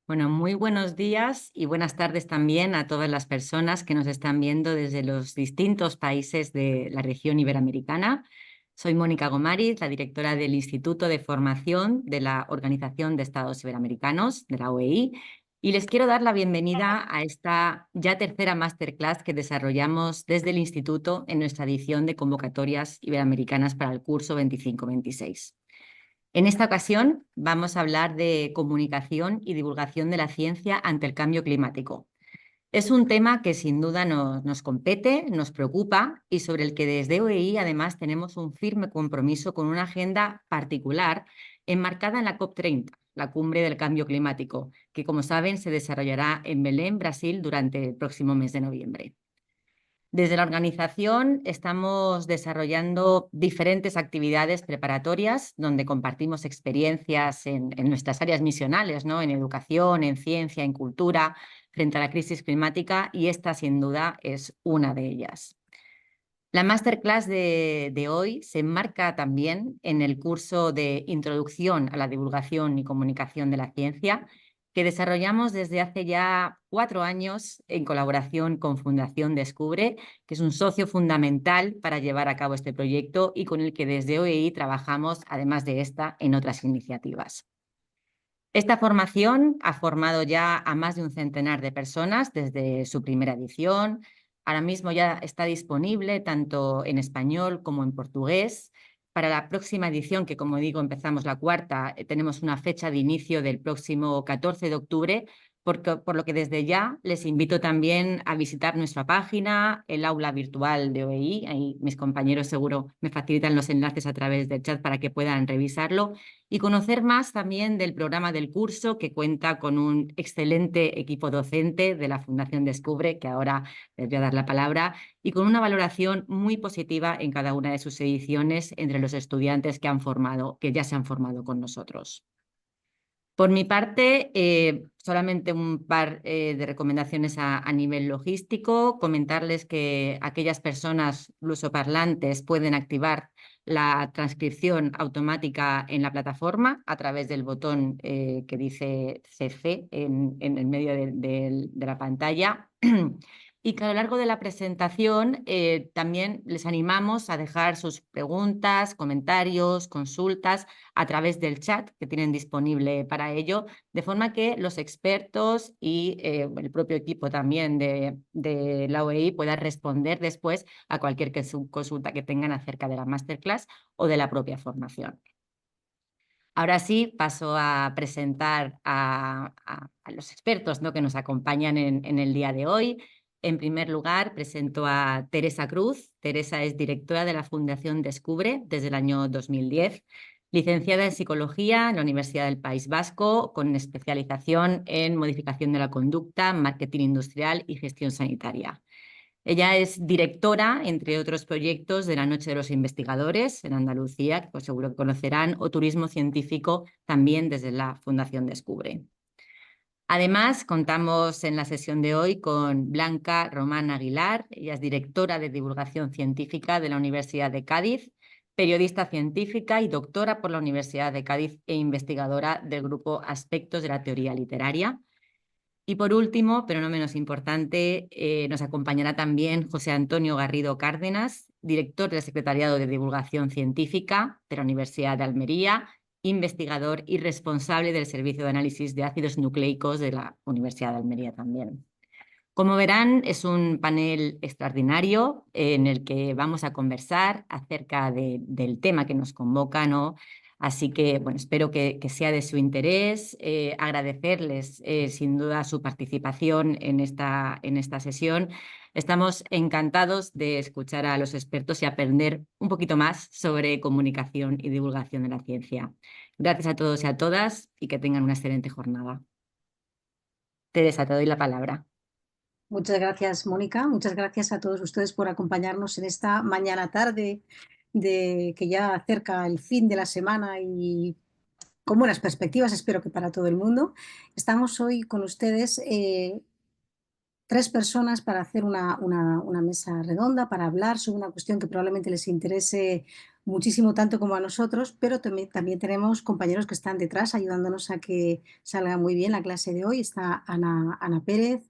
Bueno, muy buenos días y buenas tardes también a todas las personas que nos están viendo desde los distintos países de la región iberoamericana. Soy Mónica Gomariz, la directora del Instituto de Formación de la Organización de Estados Iberoamericanos, de la OEI, y les quiero dar la bienvenida a esta ya tercera masterclass que desarrollamos desde el Instituto en nuestra edición de convocatorias iberoamericanas para el curso 25-26. En esta ocasión vamos a hablar de comunicación y divulgación de la ciencia ante el cambio climático. Es un tema que sin duda nos compete, nos preocupa y sobre el que desde OEI además tenemos un firme compromiso con una agenda particular enmarcada en la COP30, la Cumbre del Cambio Climático, que como saben se desarrollará en Belén, Brasil, durante el próximo mes de noviembre. Desde la organización estamos desarrollando diferentes actividades preparatorias donde compartimos experiencias en nuestras áreas misionales, ¿no? En educación, en ciencia, en cultura, frente a la crisis climática, y esta sin duda es una de ellas. La masterclass de hoy se enmarca también en el curso de Introducción a la Divulgación y Comunicación de la Ciencia, que desarrollamos desde hace ya 4 años en colaboración con Fundación Descubre, que es un socio fundamental para llevar a cabo este proyecto y con el que desde OEI trabajamos, además de esta, en otras iniciativas. Esta formación ha formado ya a más de un centenar de personas desde su primera edición. Ahora mismo ya está disponible tanto en español como en portugués. Para la próxima edición, que como digo empezamos la cuarta, tenemos una fecha de inicio del próximo 14 de octubre, por lo que desde ya les invito también a visitar nuestra página, el aula virtual de OEI. Ahí mis compañeros seguro me facilitan los enlaces a través del chat para que puedan revisarlo y conocer más también del programa del curso, que cuenta con un excelente equipo docente de la Fundación Descubre, que ahora les voy a dar la palabra, y con una valoración muy positiva en cada una de sus ediciones entre los estudiantes que ya se han formado con nosotros. Por mi parte, solamente un par de recomendaciones a nivel logístico. Comentarles que aquellas personas lusoparlantes pueden activar la transcripción automática en la plataforma a través del botón que dice CC en el medio de la pantalla. Y que a lo largo de la presentación también les animamos a dejar sus preguntas, comentarios, consultas a través del chat que tienen disponible para ello, de forma que los expertos y el propio equipo también de la OEI pueda responder después a cualquier consulta que tengan acerca de la masterclass o de la propia formación. Ahora sí, paso a presentar a los expertos, ¿no?, que nos acompañan en el día de hoy. En primer lugar, presento a Teresa Cruz. Teresa es directora de la Fundación Descubre desde el año 2010, licenciada en Psicología en la Universidad del País Vasco, con especialización en modificación de la conducta, marketing industrial y gestión sanitaria. Ella es directora, entre otros proyectos, de la Noche de los Investigadores en Andalucía, que pues seguro que conocerán, o Turismo Científico, también desde la Fundación Descubre. Además, contamos en la sesión de hoy con Blanca Román Aguilar. Ella es directora de Divulgación Científica de la Universidad de Cádiz, periodista científica y doctora por la Universidad de Cádiz e investigadora del grupo Aspectos de la Teoría Literaria. Y por último, pero no menos importante, nos acompañará también José Antonio Garrido Cárdenas, director del Secretariado de Divulgación Científica de la Universidad de Almería, investigador y responsable del Servicio de Análisis de Ácidos Nucleicos de la Universidad de Almería también. Como verán, es un panel extraordinario en el que vamos a conversar acerca del tema que nos convoca, ¿no? Así que, bueno, espero que sea de su interés. Agradecerles, sin duda, su participación en esta sesión. Estamos encantados de escuchar a los expertos y aprender un poquito más sobre comunicación y divulgación de la ciencia. Gracias a todos y a todas y que tengan una excelente jornada. Teresa, te doy la palabra. Muchas gracias, Mónica. Muchas gracias a todos ustedes por acompañarnos en esta mañana tarde de que ya acerca el fin de la semana y con buenas perspectivas, espero que para todo el mundo. Estamos hoy con ustedes 3 personas para hacer una mesa redonda, para hablar sobre una cuestión que probablemente les interese muchísimo tanto como a nosotros, pero también tenemos compañeros que están detrás ayudándonos a que salga muy bien la clase de hoy. Está Ana Pérez,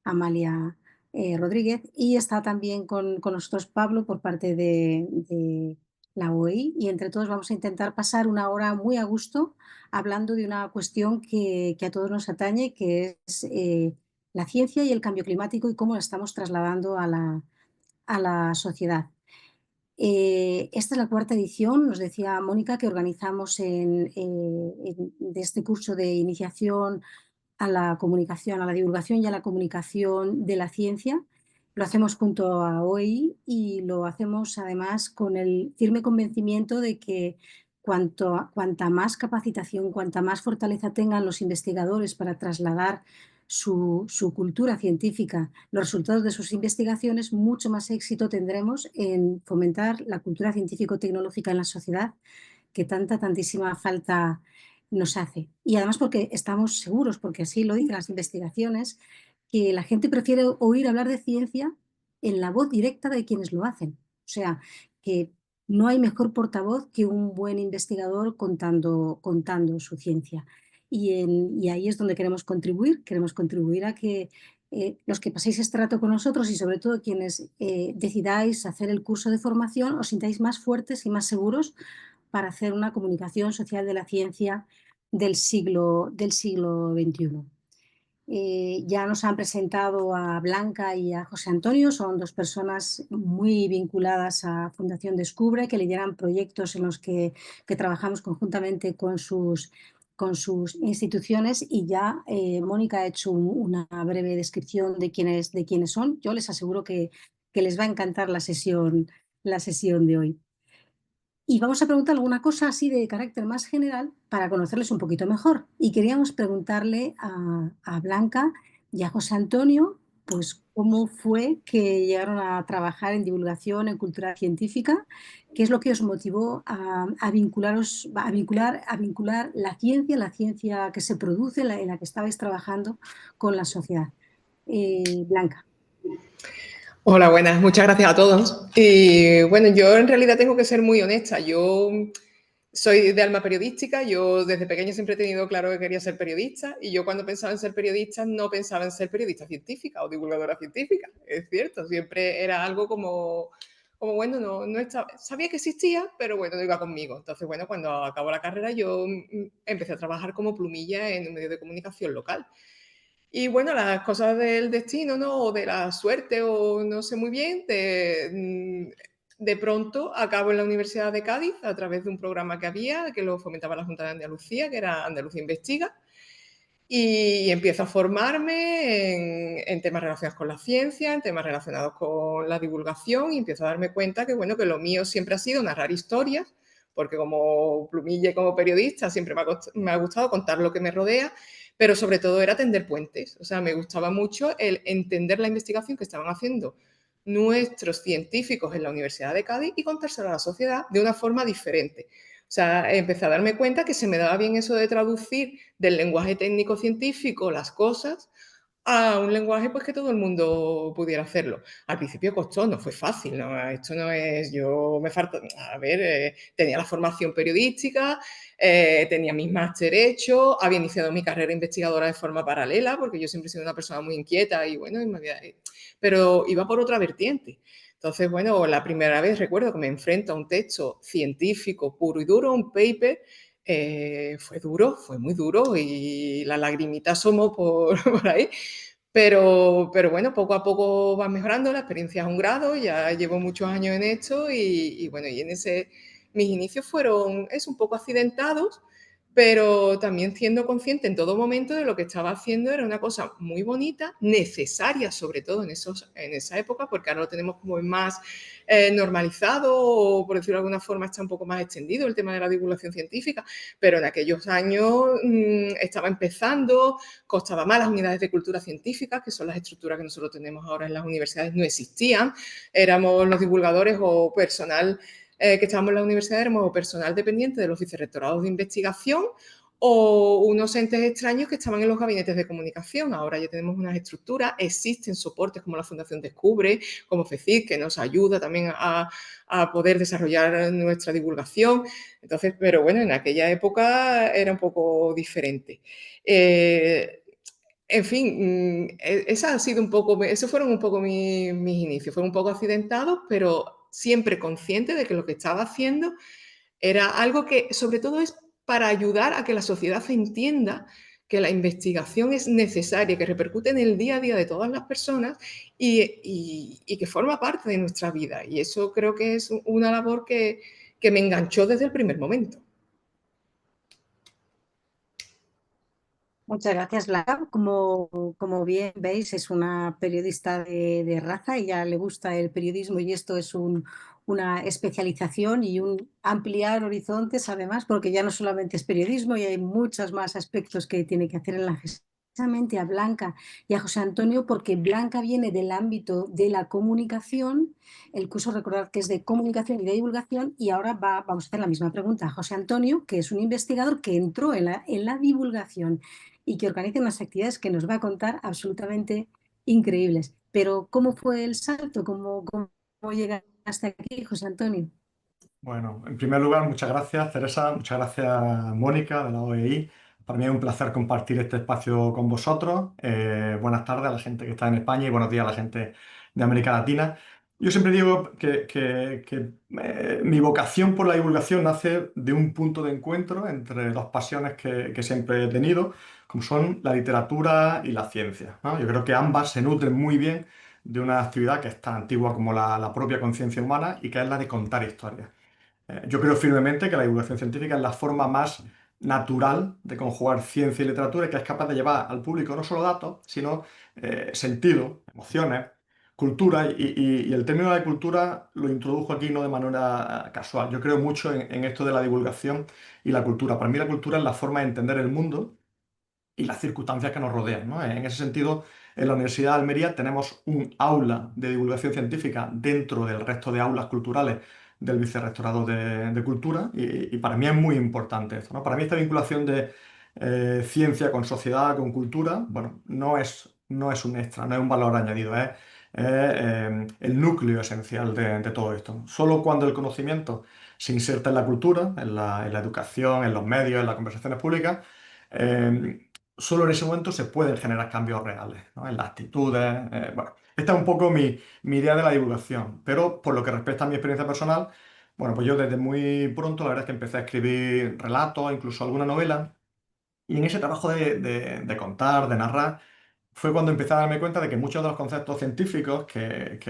Amalia Rodríguez, y está también con nosotros Pablo por parte de la OEI, y entre todos vamos a intentar pasar una hora muy a gusto hablando de una cuestión que a todos nos atañe, que es la ciencia y el cambio climático y cómo la estamos trasladando a la sociedad. Esta es la cuarta edición, nos decía Mónica, que organizamos de este curso de iniciación a la comunicación, a la divulgación y a la comunicación de la ciencia. Lo hacemos junto a OEI y lo hacemos además con el firme convencimiento de que cuanta más capacitación, cuanta más fortaleza tengan los investigadores para trasladar su cultura científica, los resultados de sus investigaciones, mucho más éxito tendremos en fomentar la cultura científico-tecnológica en la sociedad que tantísima falta nos hace. Y además porque estamos seguros, porque así lo dicen las investigaciones, que la gente prefiere oír hablar de ciencia en la voz directa de quienes lo hacen. O sea, que no hay mejor portavoz que un buen investigador contando su ciencia. Y ahí es donde queremos contribuir a que los que paséis este rato con nosotros y sobre todo quienes decidáis hacer el curso de formación os sintáis más fuertes y más seguros para hacer una comunicación social de la ciencia del siglo XXI. Ya nos han presentado a Blanca y a José Antonio, son dos personas muy vinculadas a Fundación Descubre, que lideran proyectos en los que trabajamos conjuntamente con sus instituciones, y ya Mónica ha hecho una breve descripción de quiénes son. Yo les aseguro que les va a encantar la sesión de hoy. Y vamos a preguntar alguna cosa así de carácter más general para conocerles un poquito mejor. Y queríamos preguntarle a Blanca y a José Antonio, pues, cómo fue que llegaron a trabajar en divulgación, en cultura científica, qué es lo que os motivó a vincular la ciencia que se produce, en la que estabais trabajando, con la sociedad. Blanca. Hola, buenas, muchas gracias a todos. Y bueno, yo en realidad tengo que ser muy honesta. Yo soy de alma periodística, yo desde pequeño siempre he tenido claro que quería ser periodista, y yo cuando pensaba en ser periodista no pensaba en ser periodista científica o divulgadora científica, es cierto, siempre era algo como bueno, no estaba, sabía que existía, pero bueno, no iba conmigo. Entonces, bueno, cuando acabó la carrera yo empecé a trabajar como plumilla en un medio de comunicación local. Y bueno, las cosas del destino, ¿no? O de la suerte, o no sé muy bien, de pronto acabo en la Universidad de Cádiz a través de un programa que había, que lo fomentaba la Junta de Andalucía, que era Andalucía Investiga, y empiezo a formarme en temas relacionados con la ciencia, en temas relacionados con la divulgación, y empiezo a darme cuenta que, bueno, que lo mío siempre ha sido narrar historias, porque como plumilla y como periodista siempre me ha gustado contar lo que me rodea, pero sobre todo era tender puentes. O sea, me gustaba mucho el entender la investigación que estaban haciendo nuestros científicos en la Universidad de Cádiz y contárselo a la sociedad de una forma diferente. O sea, empecé a darme cuenta que se me daba bien eso de traducir del lenguaje técnico-científico las cosas a un lenguaje pues que todo el mundo pudiera hacerlo. Al principio costó, no fue fácil, ¿no? Esto no es, yo me falta, a ver, tenía la formación periodística, tenía mis máster hechos, había iniciado mi carrera investigadora de forma paralela, porque yo siempre he sido una persona muy inquieta y bueno, pero iba por otra vertiente. Entonces, bueno, la primera vez recuerdo que me enfrento a un texto científico puro y duro, un paper, fue duro, fue muy duro y la lagrimita asomó por ahí. Pero bueno, poco a poco va mejorando, la experiencia es un grado, ya llevo muchos años en esto y bueno, y en ese, mis inicios fueron, es un poco accidentados, pero también siendo consciente en todo momento de lo que estaba haciendo era una cosa muy bonita, necesaria sobre todo en esa época, porque ahora lo tenemos como más normalizado, o por decirlo de alguna forma está un poco más extendido el tema de la divulgación científica, pero en aquellos años estaba empezando, costaba más, las unidades de cultura científica, que son las estructuras que nosotros tenemos ahora en las universidades, no existían, éramos los divulgadores o personal que estábamos en la universidad, éramos personal dependiente de los vicerrectorados de investigación o unos entes extraños que estaban en los gabinetes de comunicación. Ahora ya tenemos unas estructuras, existen soportes como la Fundación Descubre, como FECID, que nos ayuda también a poder desarrollar nuestra divulgación. Entonces, pero bueno, en aquella época era un poco diferente. En fin, esa ha sido un poco, esos fueron un poco mis inicios. Fueron un poco accidentados, pero siempre consciente de que lo que estaba haciendo era algo que sobre todo es para ayudar a que la sociedad entienda que la investigación es necesaria, que repercute en el día a día de todas las personas y que forma parte de nuestra vida. Y eso creo que es una labor que me enganchó desde el primer momento. Muchas gracias, Blanca. Como bien veis, es una periodista de raza y ya le gusta el periodismo y esto es una especialización y un ampliar horizontes, además, porque ya no solamente es periodismo y hay muchos más aspectos que tiene que hacer en la gestión. Precisamente a Blanca y a José Antonio, porque Blanca viene del ámbito de la comunicación, el curso recordad que es de comunicación y de divulgación, y ahora vamos a hacer la misma pregunta a José Antonio, que es un investigador que entró en la divulgación y que organiza unas actividades que nos va a contar absolutamente increíbles. Pero, ¿cómo fue el salto? ¿Cómo llegaste aquí, José Antonio? Bueno, en primer lugar, muchas gracias, Teresa, muchas gracias, Mónica, de la OEI. Para mí es un placer compartir este espacio con vosotros. Buenas tardes a la gente que está en España y buenos días a la gente de América Latina. Yo siempre digo que mi vocación por la divulgación nace de un punto de encuentro entre dos pasiones que siempre he tenido, como son la literatura y la ciencia, ¿no? Yo creo que ambas se nutren muy bien de una actividad que es tan antigua como la propia conciencia humana y que es la de contar historias. Yo creo firmemente que la divulgación científica es la forma más natural de conjugar ciencia y literatura y que es capaz de llevar al público no solo datos, sino sentido, emociones, cultura. Y el término de cultura lo introdujo aquí no de manera casual. Yo creo mucho en esto de la divulgación y la cultura. Para mí la cultura es la forma de entender el mundo y las circunstancias que nos rodean, ¿no? En ese sentido, en la Universidad de Almería tenemos un aula de divulgación científica dentro del resto de aulas culturales del Vicerrectorado de Cultura y para mí es muy importante esto, ¿no? Para mí esta vinculación de ciencia con sociedad, con cultura, bueno, no es un extra, no es un valor añadido, es el núcleo esencial de todo esto. Solo cuando el conocimiento se inserta en la cultura, en la educación, en los medios, en las conversaciones públicas, eh, solo en ese momento se pueden generar cambios reales, ¿no? En las actitudes. Bueno, esta es un poco mi idea de la divulgación, pero por lo que respecta a mi experiencia personal, bueno, pues yo desde muy pronto la verdad es que empecé a escribir relatos, incluso alguna novela, y en ese trabajo de contar, de narrar, fue cuando empecé a darme cuenta de que muchos de los conceptos científicos, que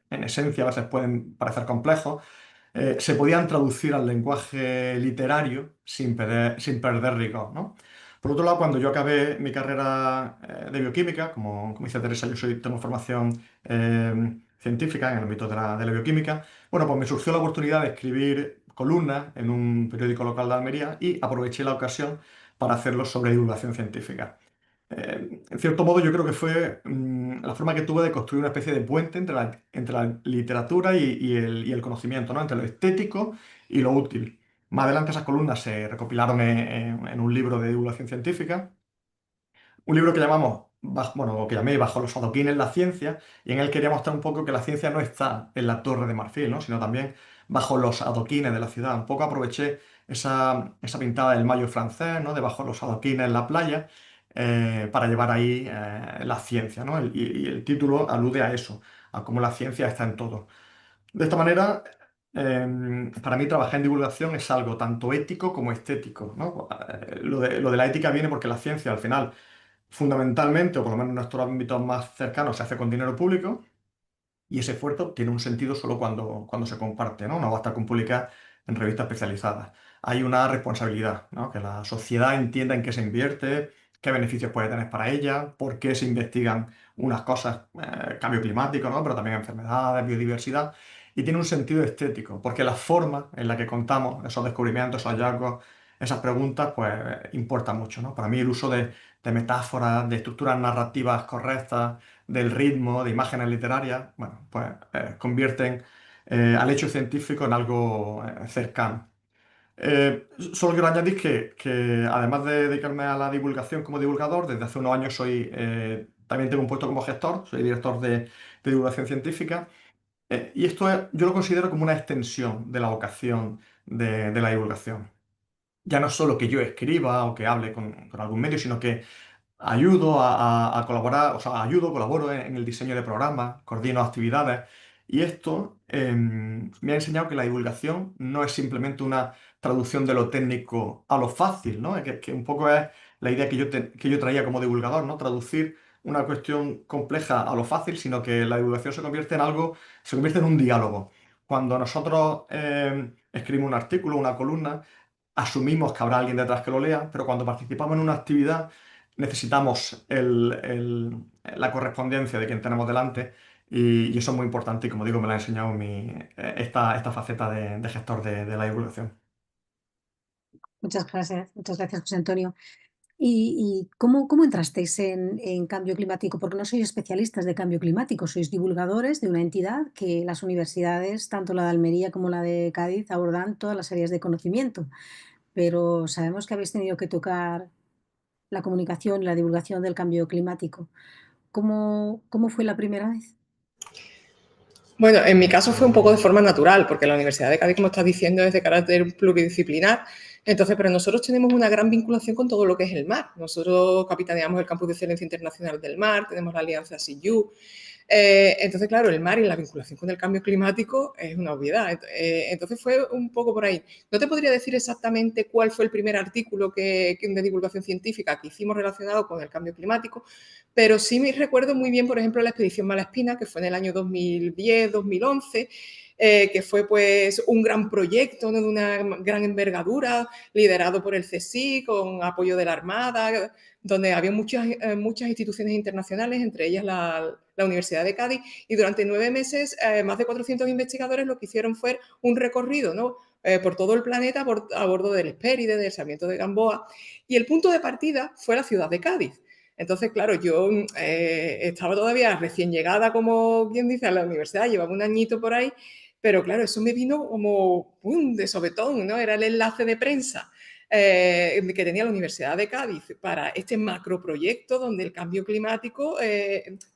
en esencia a veces pueden parecer complejos, se podían traducir al lenguaje literario sin perder rigor, ¿no? Por otro lado, cuando yo acabé mi carrera de bioquímica, como dice Teresa, tengo formación científica en el ámbito de la bioquímica, bueno, pues me surgió la oportunidad de escribir columnas en un periódico local de Almería y aproveché la ocasión para hacerlo sobre divulgación científica. En cierto modo, yo creo que fue la forma que tuve de construir una especie de puente entre la literatura y el conocimiento, ¿no? Entre lo estético y lo útil. Más adelante esas columnas se recopilaron en un libro de divulgación científica, un libro que llamamos, bueno, que llamé Bajo los adoquines la ciencia, y en él quería mostrar un poco que la ciencia no está en la Torre de Marfil, ¿no? Sino también bajo los adoquines de la ciudad. Un poco aproveché esa pintada del mayo francés, ¿no? De bajo los adoquines en la playa, para llevar ahí la ciencia, ¿no? Y el título alude a eso, a cómo la ciencia está en todo. De esta manera, para mí trabajar en divulgación es algo tanto ético como estético, ¿no? Lo de la ética viene porque la ciencia al final fundamentalmente, o por lo menos en nuestros ámbitos más cercanos, se hace con dinero público y ese esfuerzo tiene un sentido solo cuando se comparte, ¿no? No basta con publicar en revistas especializadas. Hay una responsabilidad, ¿no? Que la sociedad entienda en qué se invierte, qué beneficios puede tener para ella, por qué se investigan unas cosas, cambio climático, ¿no? Pero también enfermedades, biodiversidad. Y tiene un sentido estético, porque la forma en la que contamos esos descubrimientos, esos hallazgos, esas preguntas, pues importa mucho, ¿no? Para mí el uso de metáforas, de estructuras narrativas correctas, del ritmo, de imágenes literarias, bueno, pues convierten al hecho científico en algo cercano. Solo quiero añadir que además de dedicarme a la divulgación como divulgador, desde hace unos años también tengo un puesto como gestor, soy director de divulgación científica. Y yo lo considero como una extensión de la vocación de la divulgación. Ya no solo que yo escriba o que hable con algún medio, sino que ayudo a colaborar, o sea, colaboro en el diseño de programas, coordino actividades. Y esto me ha enseñado que la divulgación no es simplemente una traducción de lo técnico a lo fácil, ¿no? Que un poco es la idea que yo traía como divulgador, ¿no? Traducir una cuestión compleja a lo fácil, sino que la divulgación se convierte en un diálogo. Cuando nosotros escribimos un artículo, una columna, asumimos que habrá alguien detrás que lo lea, pero cuando participamos en una actividad necesitamos la correspondencia de quien tenemos delante y eso es muy importante y como digo me lo ha enseñado esta faceta de gestor de la divulgación. Muchas gracias, José Antonio. ¿Y cómo entrasteis en cambio climático? Porque no sois especialistas de cambio climático, sois divulgadores de una entidad que las universidades, tanto la de Almería como la de Cádiz, abordan todas las áreas de conocimiento, pero sabemos que habéis tenido que tocar la comunicación y la divulgación del cambio climático. ¿Cómo fue la primera vez? Bueno, en mi caso fue un poco de forma natural, porque la Universidad de Cádiz, como estás diciendo, es de carácter pluridisciplinar. Entonces, pero nosotros tenemos una gran vinculación con todo lo que es el mar. Nosotros capitaneamos el Campus de Excelencia Internacional del Mar, tenemos la alianza SIU. Entonces, claro, el mar y la vinculación con el cambio climático es una obviedad. Entonces fue un poco por ahí. No te podría decir exactamente cuál fue el primer artículo de divulgación científica que hicimos relacionado con el cambio climático, pero sí me recuerdo muy bien, por ejemplo, la expedición Malaspina, que fue en el año 2010-2011, que fue pues un gran proyecto, ¿no?, de una gran envergadura, liderado por el CSIC, con apoyo de la Armada, donde había muchas instituciones internacionales, entre ellas la Universidad de Cádiz, y durante 9 meses más de 400 investigadores lo que hicieron fue un recorrido, ¿no?, por todo el planeta a bordo del Hespéride, del Sarmiento de Gamboa, y el punto de partida fue la ciudad de Cádiz. Entonces, claro, yo estaba todavía recién llegada, como quien dice, a la universidad, llevaba un añito por ahí, pero claro, eso me vino como ¡pum!, de sopetón, ¿no? Era el enlace de prensa que tenía la Universidad de Cádiz para este macroproyecto donde el cambio climático,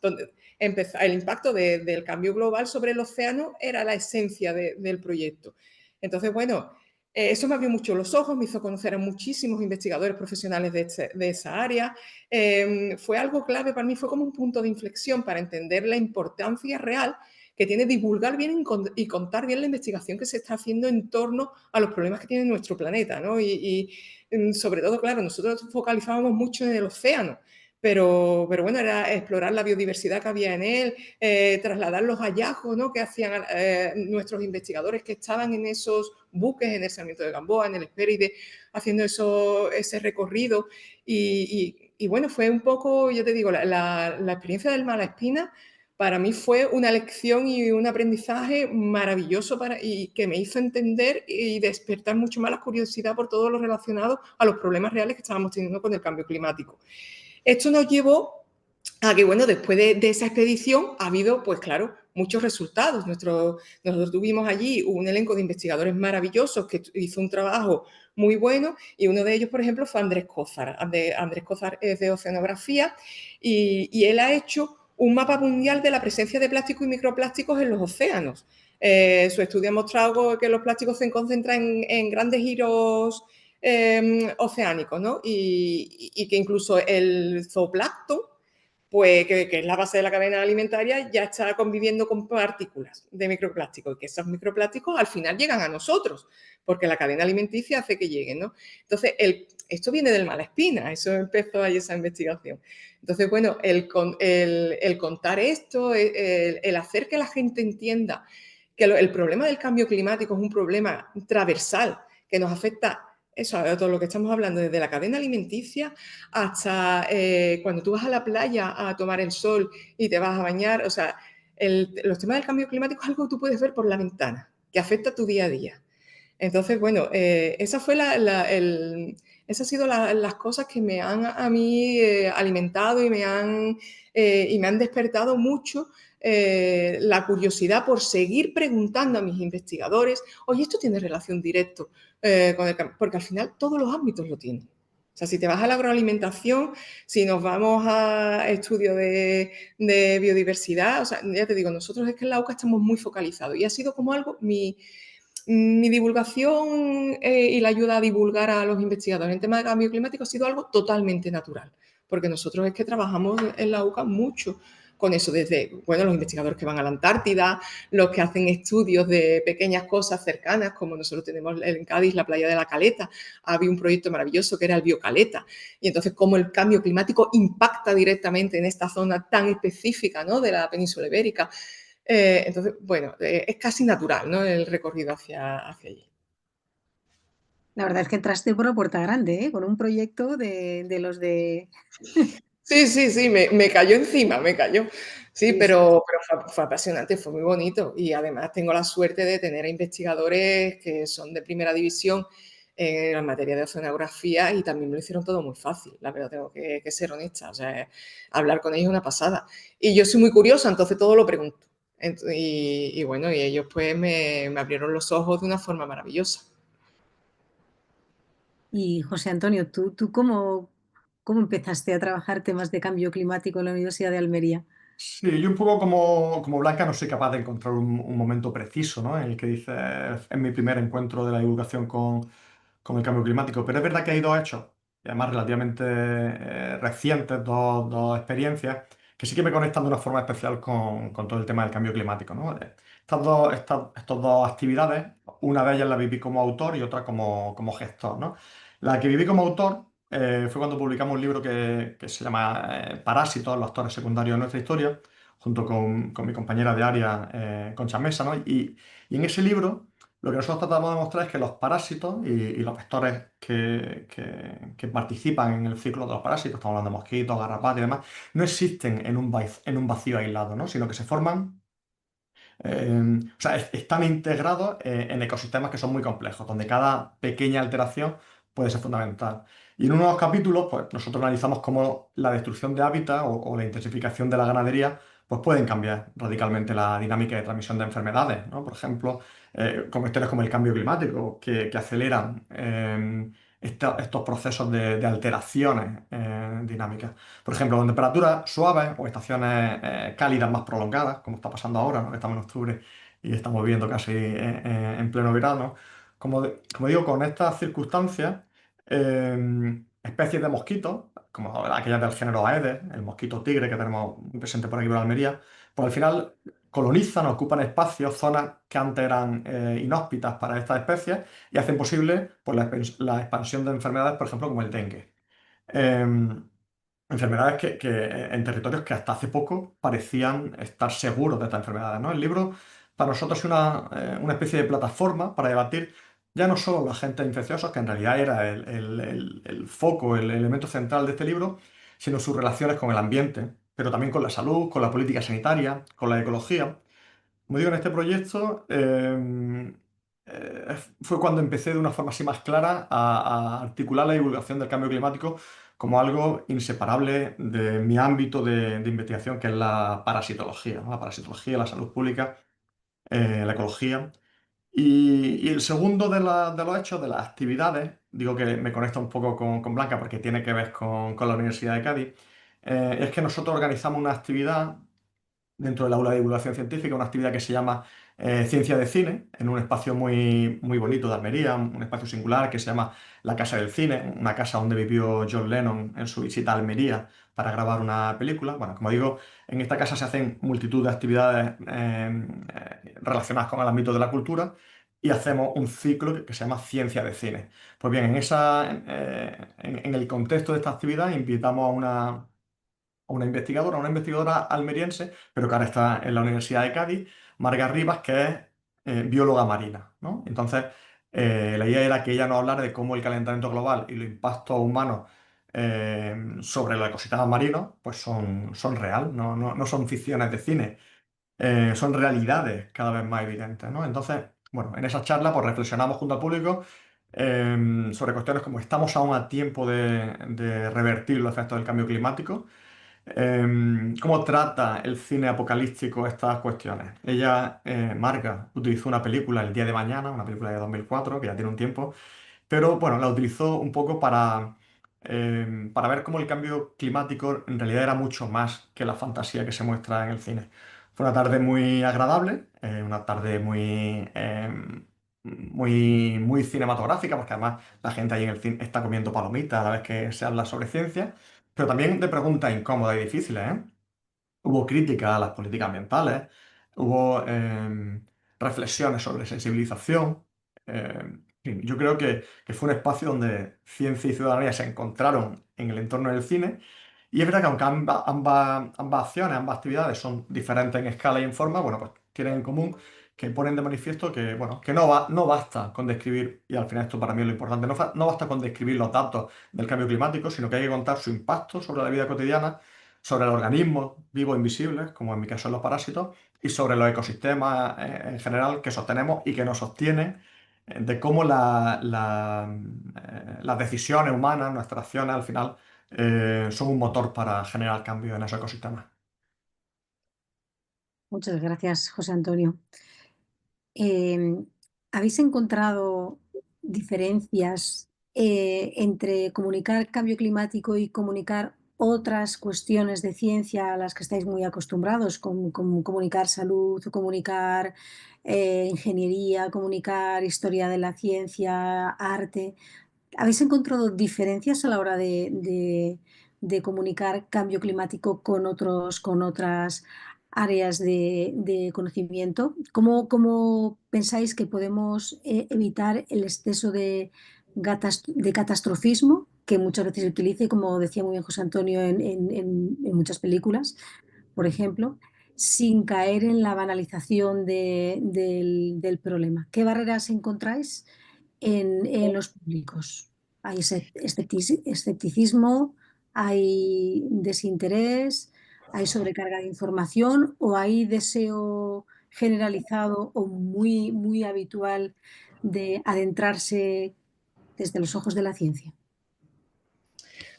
donde el impacto del cambio global sobre el océano era la esencia del proyecto. Entonces, bueno, eso me abrió mucho los ojos, me hizo conocer a muchísimos investigadores profesionales de esa área. Fue algo clave para mí, fue como un punto de inflexión para entender la importancia real que tiene divulgar bien y contar bien la investigación que se está haciendo en torno a los problemas que tiene nuestro planeta, ¿no? Y sobre todo, claro, nosotros focalizábamos mucho en el océano, pero bueno, era explorar la biodiversidad que había en él, trasladar los hallazgos, ¿no?, que hacían nuestros investigadores que estaban en esos buques, en el Sarmiento de Gamboa, en el Hespéride, haciendo ese recorrido. Y bueno, fue un poco, yo te digo, la experiencia del Malaspina para mí fue una lección y un aprendizaje maravilloso y que me hizo entender y despertar mucho más la curiosidad por todo lo relacionado a los problemas reales que estábamos teniendo con el cambio climático. Esto nos llevó a que, bueno, después de esa expedición ha habido, pues claro, muchos resultados. Nosotros tuvimos allí un elenco de investigadores maravillosos que hizo un trabajo muy bueno y uno de ellos, por ejemplo, fue Andrés Cózar. Andrés Cózar es de oceanografía y él ha hecho un mapa mundial de la presencia de plásticos y microplásticos en los océanos. Su estudio ha mostrado que los plásticos se concentran en grandes giros oceánicos, ¿no? Y que incluso el zooplancton, pues, que es la base de la cadena alimentaria, ya está conviviendo con partículas de microplástico y que esos microplásticos al final llegan a nosotros, porque la cadena alimenticia hace que lleguen, ¿no? Entonces, esto viene del Malaspina, eso empezó ahí esa investigación. Entonces, bueno, el contar esto, el hacer que la gente entienda que el problema del cambio climático es un problema transversal que nos afecta eso, a todo lo que estamos hablando, desde la cadena alimenticia hasta cuando tú vas a la playa a tomar el sol y te vas a bañar. O sea, los temas del cambio climático es algo que tú puedes ver por la ventana, que afecta a tu día a día. Entonces, bueno, esa fue esas han sido las cosas que me han a mí alimentado y me han despertado mucho la curiosidad por seguir preguntando a mis investigadores, oye, esto tiene relación directa con el cambio, porque al final todos los ámbitos lo tienen. O sea, si te vas a la agroalimentación, si nos vamos a estudios de biodiversidad, o sea, ya te digo, nosotros es que en la UCA estamos muy focalizados y ha sido como algo, mi divulgación y la ayuda a divulgar a los investigadores en tema de cambio climático ha sido algo totalmente natural, porque nosotros es que trabajamos en la UCA mucho con eso, desde, bueno, los investigadores que van a la Antártida, los que hacen estudios de pequeñas cosas cercanas, como nosotros tenemos en Cádiz la playa de la Caleta, había un proyecto maravilloso que era el Biocaleta, y entonces cómo el cambio climático impacta directamente en esta zona tan específica, ¿no?, de la península ibérica. Entonces, bueno, es casi natural, ¿no?, el recorrido hacia allí. La verdad es que entraste por la puerta grande, ¿eh? Con un proyecto de los de... Sí, sí, sí, me cayó encima, me cayó. Sí, Sí, sí. pero fue apasionante, fue muy bonito. Y además tengo la suerte de tener a investigadores que son de primera división en la materia de oceanografía y también me lo hicieron todo muy fácil, la verdad, tengo que ser honesta. O sea, hablar con ellos es una pasada. Y yo soy muy curiosa, entonces todo lo pregunto. Y bueno, y ellos pues me abrieron los ojos de una forma maravillosa. Y José Antonio, ¿tú cómo empezaste a trabajar temas de cambio climático en la Universidad de Almería? Sí, yo un poco como Blanca no soy capaz de encontrar un momento preciso, ¿no?, en el que dice, es mi primer encuentro de la divulgación con el cambio climático, pero es verdad que hay dos hechos, y además relativamente recientes, dos experiencias, que sí que me conectan de una forma especial con todo el tema del cambio climático, ¿no? Estas dos actividades, una de ellas la viví como autor y otra como gestor, ¿no? La que viví como autor fue cuando publicamos un libro que se llama Parásitos, los actores secundarios de nuestra historia, junto con mi compañera de área, Concha Mesa, ¿no? Y en ese libro lo que nosotros tratamos de mostrar es que los parásitos y los vectores que participan en el ciclo de los parásitos, estamos hablando de mosquitos, garrapatas y demás, no existen en un vacío aislado, ¿no?, sino que se forman, o sea, están integrados en ecosistemas que son muy complejos, donde cada pequeña alteración puede ser fundamental. Y en uno de los capítulos, pues nosotros analizamos cómo la destrucción de hábitat o la intensificación de la ganadería, pues pueden cambiar radicalmente la dinámica de transmisión de enfermedades, ¿no? Por ejemplo, con cuestiones como el cambio climático, que aceleran estos procesos de alteraciones dinámicas. Por ejemplo, con temperaturas suaves o estaciones cálidas más prolongadas, como está pasando ahora, ¿no?, que estamos en octubre y estamos viviendo casi en pleno verano. Como digo, con estas circunstancias, especies de mosquitos, como aquellas del género Aedes, el mosquito tigre que tenemos muy presente por aquí por Almería, pues al final colonizan, ocupan espacios, zonas que antes eran inhóspitas para estas especies y hacen posible pues, la expansión de enfermedades, por ejemplo, como el dengue. Em, Enfermedades en territorios que hasta hace poco parecían estar seguros de estas enfermedades, ¿no? El libro para nosotros es una especie de plataforma para debatir ya no solo los agentes infecciosos, que en realidad era el foco, el elemento central de este libro, sino sus relaciones con el ambiente, pero también con la salud, con la política sanitaria, con la ecología. Como digo, en este proyecto fue cuando empecé de una forma así más clara a articular la divulgación del cambio climático como algo inseparable de mi ámbito de investigación, que es la parasitología, ¿no? La parasitología, la salud pública, la ecología. Y el segundo de los hechos, de las actividades, digo que me conecta un poco con Blanca porque tiene que ver con la Universidad de Cádiz, es que nosotros organizamos una actividad dentro del aula de divulgación científica, una actividad que se llama Ciencia de Cine, en un espacio muy bonito de Almería, un espacio singular que se llama la Casa del Cine, una casa donde vivió John Lennon en su visita a Almería para grabar una película. Bueno, como digo, en esta casa se hacen multitud de actividades relacionadas con el ámbito de la cultura y hacemos un ciclo que se llama Ciencia de Cine. Pues bien, en el contexto de esta actividad invitamos a una investigadora almeriense, pero que ahora está en la Universidad de Cádiz, Marga Rivas, que es bióloga marina, ¿no? Entonces, la idea era que ella nos hablara de cómo el calentamiento global y los impactos humanos sobre los ecosistemas marinos pues son real, no son ficciones de cine, son realidades cada vez más evidentes, ¿no? Entonces, bueno, en esa charla pues reflexionamos junto al público sobre cuestiones como estamos aún a tiempo de revertir los efectos del cambio climático. ¿Cómo trata el cine apocalíptico estas cuestiones? Ella, Marga, utilizó una película, El día de mañana, una película de 2004, que ya tiene un tiempo, pero bueno, la utilizó un poco para ver cómo el cambio climático en realidad era mucho más que la fantasía que se muestra en el cine. Fue una tarde muy agradable, una tarde muy cinematográfica, porque además la gente ahí en el cine está comiendo palomitas a la vez que se habla sobre ciencia, pero también de preguntas incómodas y difíciles, ¿eh? Hubo críticas a las políticas ambientales, hubo reflexiones sobre sensibilización. En fin, yo creo que fue un espacio donde ciencia y ciudadanía se encontraron en el entorno del cine. Y es verdad que aunque ambas acciones, ambas actividades son diferentes en escala y en forma, bueno, pues tienen en común que ponen de manifiesto que, bueno, que no basta con describir, y al final esto para mí es lo importante, no basta con describir los datos del cambio climático, sino que hay que contar su impacto sobre la vida cotidiana, sobre los organismos vivos invisibles, como en mi caso los parásitos, y sobre los ecosistemas en general que sostenemos y que nos sostienen, de cómo las decisiones humanas, nuestras acciones al final, son un motor para generar cambios en esos ecosistemas. Muchas gracias, José Antonio. Em, ¿Habéis encontrado diferencias entre comunicar cambio climático y comunicar otras cuestiones de ciencia a las que estáis muy acostumbrados, como comunicar salud, comunicar ingeniería, comunicar historia de la ciencia, arte? ¿Habéis encontrado diferencias a la hora de comunicar cambio climático con otras áreas de conocimiento? ¿Cómo pensáis que podemos evitar el exceso de catastrofismo que muchas veces se utiliza, y como decía muy bien José Antonio, en muchas películas, por ejemplo, sin caer en la banalización del problema? ¿Qué barreras encontráis en los públicos? ¿Hay escepticismo? ¿Hay desinterés? ¿Hay sobrecarga de información? ¿O hay deseo generalizado o muy habitual de adentrarse desde los ojos de la ciencia?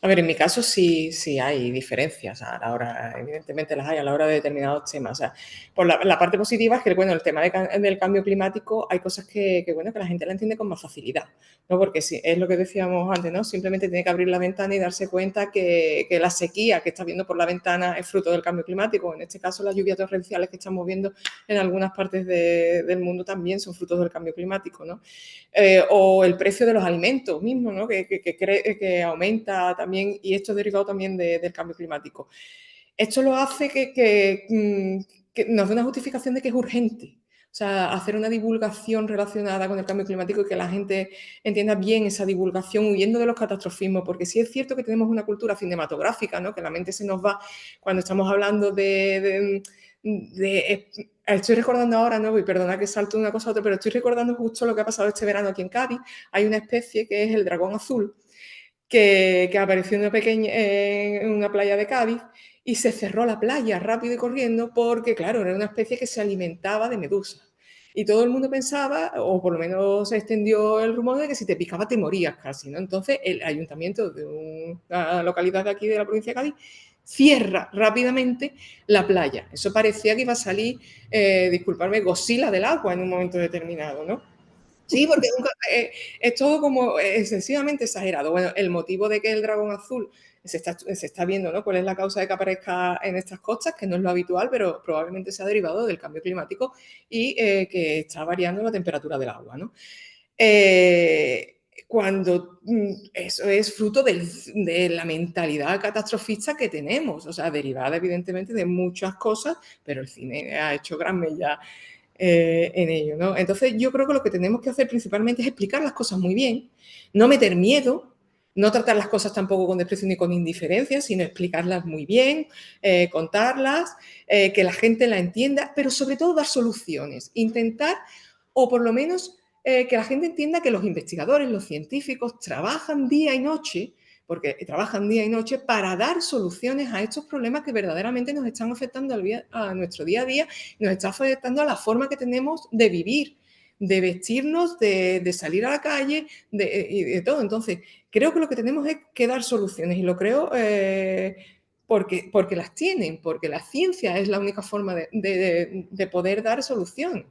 A ver, en mi caso sí hay diferencias a la hora, evidentemente las hay a la hora de determinados temas. O sea, por la parte positiva es que, bueno, el tema del cambio climático hay cosas bueno, que la gente la entiende con más facilidad, ¿no? Porque sí, es lo que decíamos antes, ¿no? Simplemente tiene que abrir la ventana y darse cuenta que la sequía que está viendo por la ventana es fruto del cambio climático. En este caso, las lluvias torrenciales que estamos viendo en algunas partes del mundo también son frutos del cambio climático, ¿no? O el precio de los alimentos mismo, ¿no? que aumenta también, y esto es derivado también del cambio climático. Esto lo hace que nos dé una justificación de que es urgente. O sea, hacer una divulgación relacionada con el cambio climático y que la gente entienda bien esa divulgación, huyendo de los catastrofismos, porque sí es cierto que tenemos una cultura cinematográfica, ¿no? Que la mente se nos va cuando estamos hablando estoy recordando ahora, ¿no? Y perdona que salto de una cosa a otra, pero estoy recordando justo lo que ha pasado este verano aquí en Cádiz. Hay una especie que es el dragón azul, que apareció en una playa de Cádiz y se cerró la playa rápido y corriendo porque, claro, era una especie que se alimentaba de medusas. Y todo el mundo pensaba, o por lo menos se extendió el rumor de que si te picaba te morías casi, ¿no? Entonces el ayuntamiento de una localidad de aquí de la provincia de Cádiz cierra rápidamente la playa. Eso parecía que iba a salir, disculparme, Godzilla del agua en un momento determinado, ¿no? Sí, porque es todo como excesivamente exagerado. Bueno, el motivo de que el dragón azul se está viendo, ¿no? ¿Cuál es la causa de que aparezca en estas costas? Que no es lo habitual, pero probablemente se ha derivado del cambio climático y que está variando la temperatura del agua, ¿no? Cuando eso es fruto de la mentalidad catastrofista que tenemos, o sea, derivada evidentemente de muchas cosas, pero el cine ha hecho gran mella en ello, ¿no? Entonces yo creo que lo que tenemos que hacer principalmente es explicar las cosas muy bien, no meter miedo, no tratar las cosas tampoco con desprecio ni con indiferencia, sino explicarlas muy bien, contarlas, que la gente la entienda, pero sobre todo dar soluciones, intentar, o por lo menos que la gente entienda que los investigadores, los científicos, trabajan día y noche, porque trabajan día y noche para dar soluciones a estos problemas que verdaderamente nos están afectando a nuestro día a día, nos está afectando a la forma que tenemos de vivir, de vestirnos, de salir a la calle, y de todo. Entonces, creo que lo que tenemos es que dar soluciones y lo creo porque las tienen, porque la ciencia es la única forma de poder dar solución.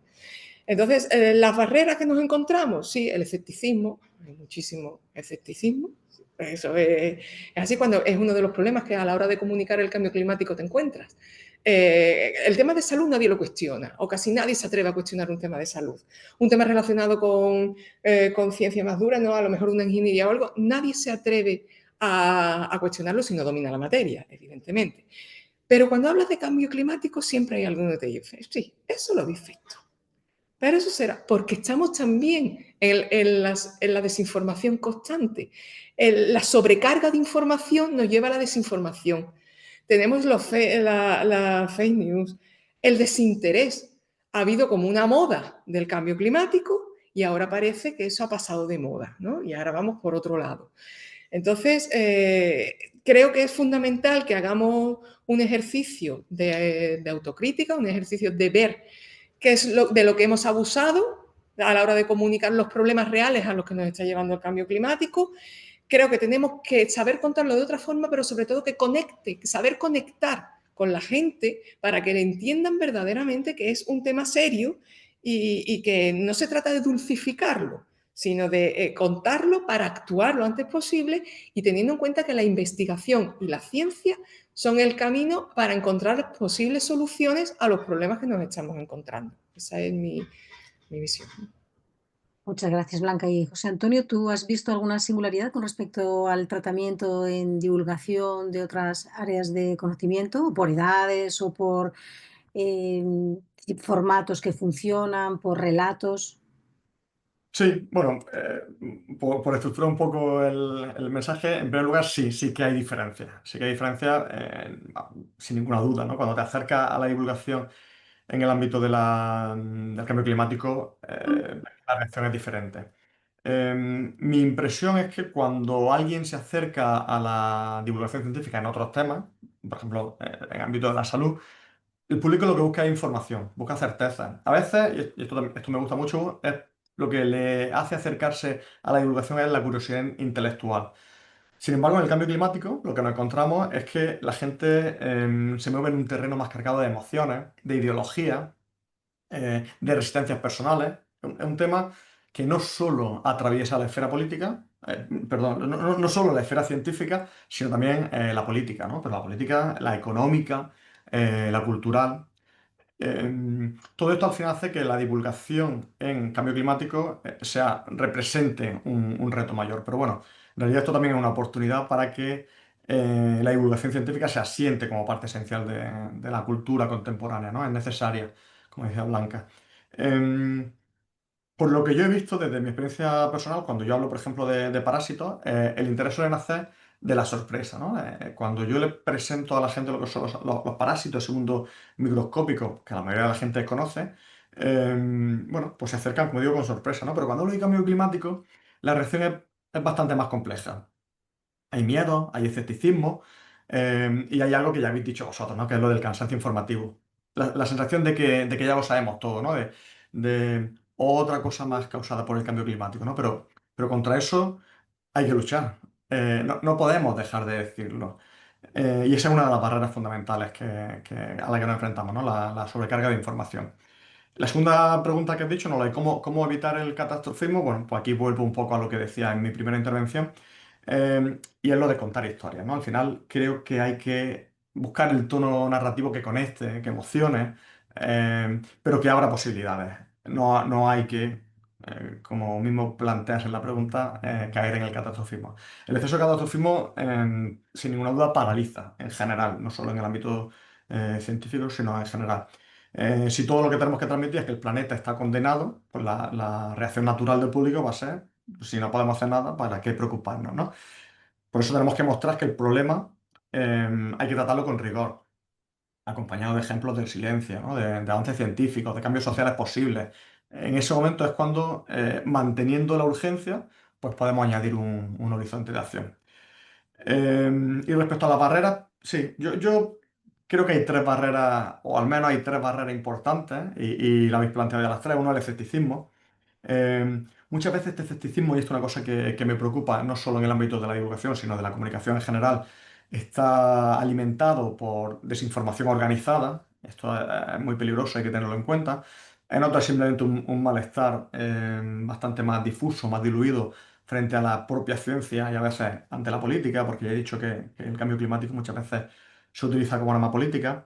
Entonces, las barreras que nos encontramos, sí, el escepticismo, hay muchísimo escepticismo. Eso es así cuando es uno de los problemas que a la hora de comunicar el cambio climático te encuentras. El tema de salud nadie lo cuestiona, o casi nadie se atreve a cuestionar un tema de salud. Un tema relacionado con ciencia más dura, ¿no? A lo mejor una ingeniería o algo, nadie se atreve a cuestionarlo si no domina la materia, evidentemente. Pero cuando hablas de cambio climático, siempre hay alguno que te dice, sí, eso lo dices tú. Pero eso será porque estamos también en la desinformación constante. La sobrecarga de información nos lleva a la desinformación. Tenemos la fake news, el desinterés. Ha habido como una moda del cambio climático y ahora parece que eso ha pasado de moda, ¿no? Y ahora vamos por otro lado. Entonces, creo que es fundamental que hagamos un ejercicio de autocrítica, un ejercicio de ver qué es de lo que hemos abusado a la hora de comunicar los problemas reales a los que nos está llevando el cambio climático. Creo que tenemos que saber contarlo de otra forma, pero sobre todo que saber conectar con la gente para que le entiendan verdaderamente que es un tema serio y que no se trata de dulcificarlo, sino de contarlo para actuar lo antes posible y teniendo en cuenta que la investigación y la ciencia son el camino para encontrar posibles soluciones a los problemas que nos estamos encontrando. Esa es mi visión. Muchas gracias, Blanca. Y José Antonio, ¿tú has visto alguna singularidad con respecto al tratamiento en divulgación de otras áreas de conocimiento, por edades o por eh, formatos que funcionan, por relatos? Sí, bueno, por estructurar un poco el mensaje, en primer lugar, sí que hay diferencia. Sí que hay diferencia, sin ninguna duda, ¿no? Cuando te acercas a la divulgación en el ámbito del cambio climático, la reacción es diferente. Mi impresión es que cuando alguien se acerca a la divulgación científica en otros temas, por ejemplo, en el ámbito de la salud, el público lo que busca es información, busca certeza. A veces, y esto me gusta mucho, es lo que le hace acercarse a la divulgación es la curiosidad intelectual. Sin embargo, en el cambio climático, lo que nos encontramos es que la gente se mueve en un terreno más cargado de emociones, de ideología, de resistencias personales. Es un tema que no solo atraviesa la esfera política, perdón, no solo la esfera científica, sino también la política, ¿no? Pero la política, la económica, la cultural. Todo esto al final hace que la divulgación en cambio climático represente un reto mayor. Pero bueno, en realidad esto también es una oportunidad para que la divulgación científica se asiente como parte esencial de la cultura contemporánea, ¿no? Es necesaria, como decía Blanca. Em, por lo que yo he visto desde mi experiencia personal, cuando yo hablo, por ejemplo, de parásitos, el interés suele nacer de la sorpresa, ¿no? Cuando yo le presento a la gente lo que son los parásitos, ese mundo microscópico que la mayoría de la gente conoce, bueno, pues se acercan, como digo, con sorpresa, ¿no? Pero cuando hablo de cambio climático, la reacción es bastante más compleja. Hay miedo, hay escepticismo y hay algo que ya habéis dicho vosotros, ¿no? Que es lo del cansancio informativo. La sensación de que ya lo sabemos todo, ¿no? De otra cosa más causada por el cambio climático, ¿no? Pero contra eso hay que luchar. No podemos dejar de decirlo. Y esa es una de las barreras fundamentales a la que nos enfrentamos, ¿no? La sobrecarga de información. La segunda pregunta que has dicho, ¿no? La de cómo evitar el catastrofismo. Bueno, pues aquí vuelvo un poco a lo que decía en mi primera intervención. Y es lo de contar historias, ¿no? Al final creo que hay que buscar el tono narrativo que conecte, que emocione, pero que abra posibilidades. No hay que, como mismo planteas en la pregunta, caer en el catastrofismo. El exceso de catastrofismo, sin ninguna duda, paraliza en general, no solo en el ámbito científico, sino en general. Si todo lo que tenemos que transmitir es que el planeta está condenado, pues la reacción natural del público va a ser, si no podemos hacer nada, ¿para qué preocuparnos, no? Por eso tenemos que mostrar que el problema hay que tratarlo con rigor, acompañado de ejemplos de silencio, ¿no? De avances científicos, de cambios sociales posibles. En ese momento es cuando, manteniendo la urgencia, pues podemos añadir un horizonte de acción. Y respecto a las barreras, sí, yo creo que hay tres barreras, o al menos hay tres barreras importantes, y la habéis planteado ya las tres. Uno, el escepticismo. Muchas veces este escepticismo, y esto es una cosa que me preocupa no solo en el ámbito de la divulgación, sino de la comunicación en general, está alimentado por desinformación organizada. Esto es muy peligroso, hay que tenerlo en cuenta. En otras simplemente un malestar bastante más difuso, más diluido frente a la propia ciencia y a veces ante la política, porque ya he dicho que el cambio climático muchas veces se utiliza como arma política.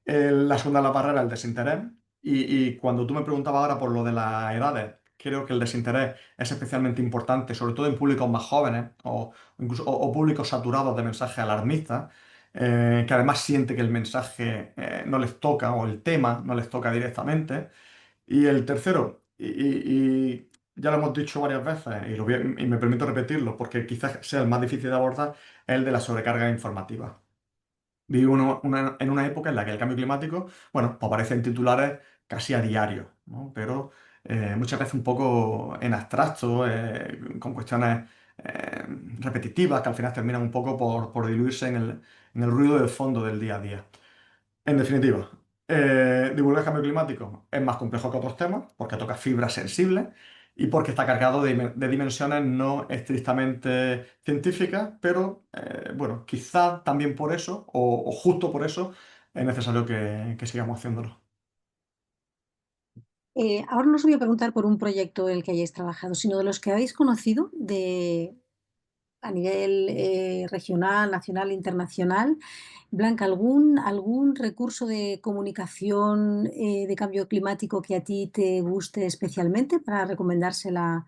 La segunda de la barrera, el desinterés. Y cuando tú me preguntabas ahora por lo de las edades, creo que el desinterés es especialmente importante, sobre todo en públicos más jóvenes o incluso o públicos saturados de mensajes alarmistas, que además siente que el mensaje no les toca o el tema no les toca directamente. Y el tercero, y ya lo hemos dicho varias veces y me permito repetirlo porque quizás sea el más difícil de abordar, es el de la sobrecarga informativa. Vivimos en una época en la que el cambio climático, bueno, pues aparece en titulares casi a diario, ¿no? Pero muchas veces un poco en abstracto, con cuestiones eh, repetitivas que al final terminan un poco por diluirse en el ruido del fondo del día a día. En definitiva, divulgar el cambio climático es más complejo que otros temas porque toca fibras sensibles y porque está cargado de dimensiones no estrictamente científicas, pero bueno, quizá también por eso, o justo por eso, es necesario que sigamos haciéndolo. Ahora no os voy a preguntar por un proyecto en el que hayáis trabajado, sino de los que habéis conocido a nivel regional, nacional, internacional. Blanca, ¿algún recurso de comunicación de cambio climático que a ti te guste especialmente para recomendársela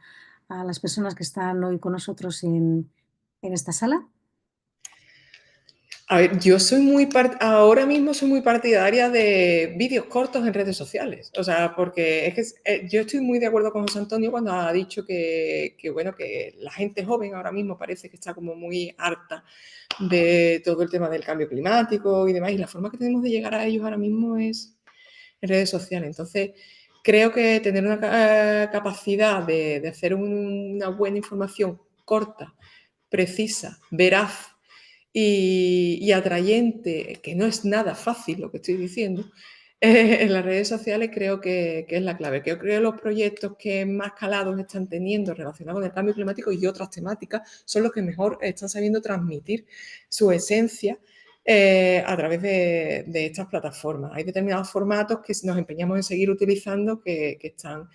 a las personas que están hoy con nosotros en esta sala? A ver, yo soy ahora mismo soy muy partidaria de vídeos cortos en redes sociales. O sea, porque es que yo estoy muy de acuerdo con José Antonio cuando ha dicho bueno, que la gente joven ahora mismo parece que está como muy harta de todo el tema del cambio climático y demás. Y la forma que tenemos de llegar a ellos ahora mismo es en redes sociales. Entonces, creo que tener una capacidad de hacer una buena información corta, precisa, veraz y atrayente, que no es nada fácil lo que estoy diciendo, en las redes sociales creo que es la clave. Creo que los proyectos que más calados están teniendo relacionados con el cambio climático y otras temáticas son los que mejor están sabiendo transmitir su esencia a través de estas plataformas. Hay determinados formatos que nos empeñamos en seguir utilizando que están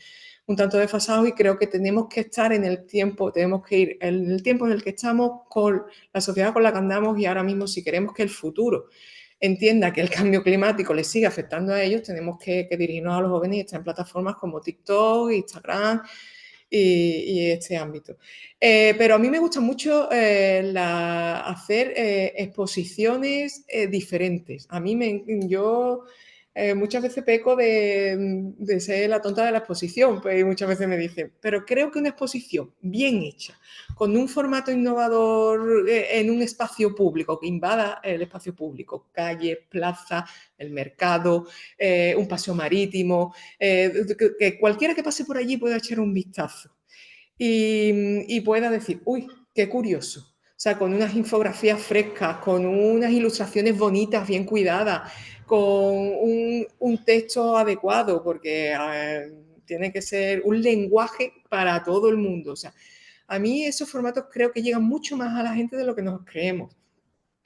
un tanto desfasados y creo que tenemos que estar en el tiempo, tenemos que ir en el tiempo en el que estamos con la sociedad con la que andamos y ahora mismo si queremos que el futuro entienda que el cambio climático les sigue afectando a ellos, tenemos que dirigirnos a los jóvenes y estar en plataformas como TikTok, Instagram y este ámbito. Pero a mí me gusta mucho hacer exposiciones diferentes. Yo muchas veces peco de ser la tonta de la exposición, pues, y muchas veces me dicen, pero creo que una exposición bien hecha, con un formato innovador en un espacio público, que invada el espacio público, calle, plaza, el mercado, un paseo marítimo, que cualquiera que pase por allí pueda echar un vistazo y pueda decir, uy, qué curioso. O sea, con unas infografías frescas, con unas ilustraciones bonitas, bien cuidadas, con un texto adecuado, porque tiene que ser un lenguaje para todo el mundo. O sea, a mí esos formatos creo que llegan mucho más a la gente de lo que nos creemos.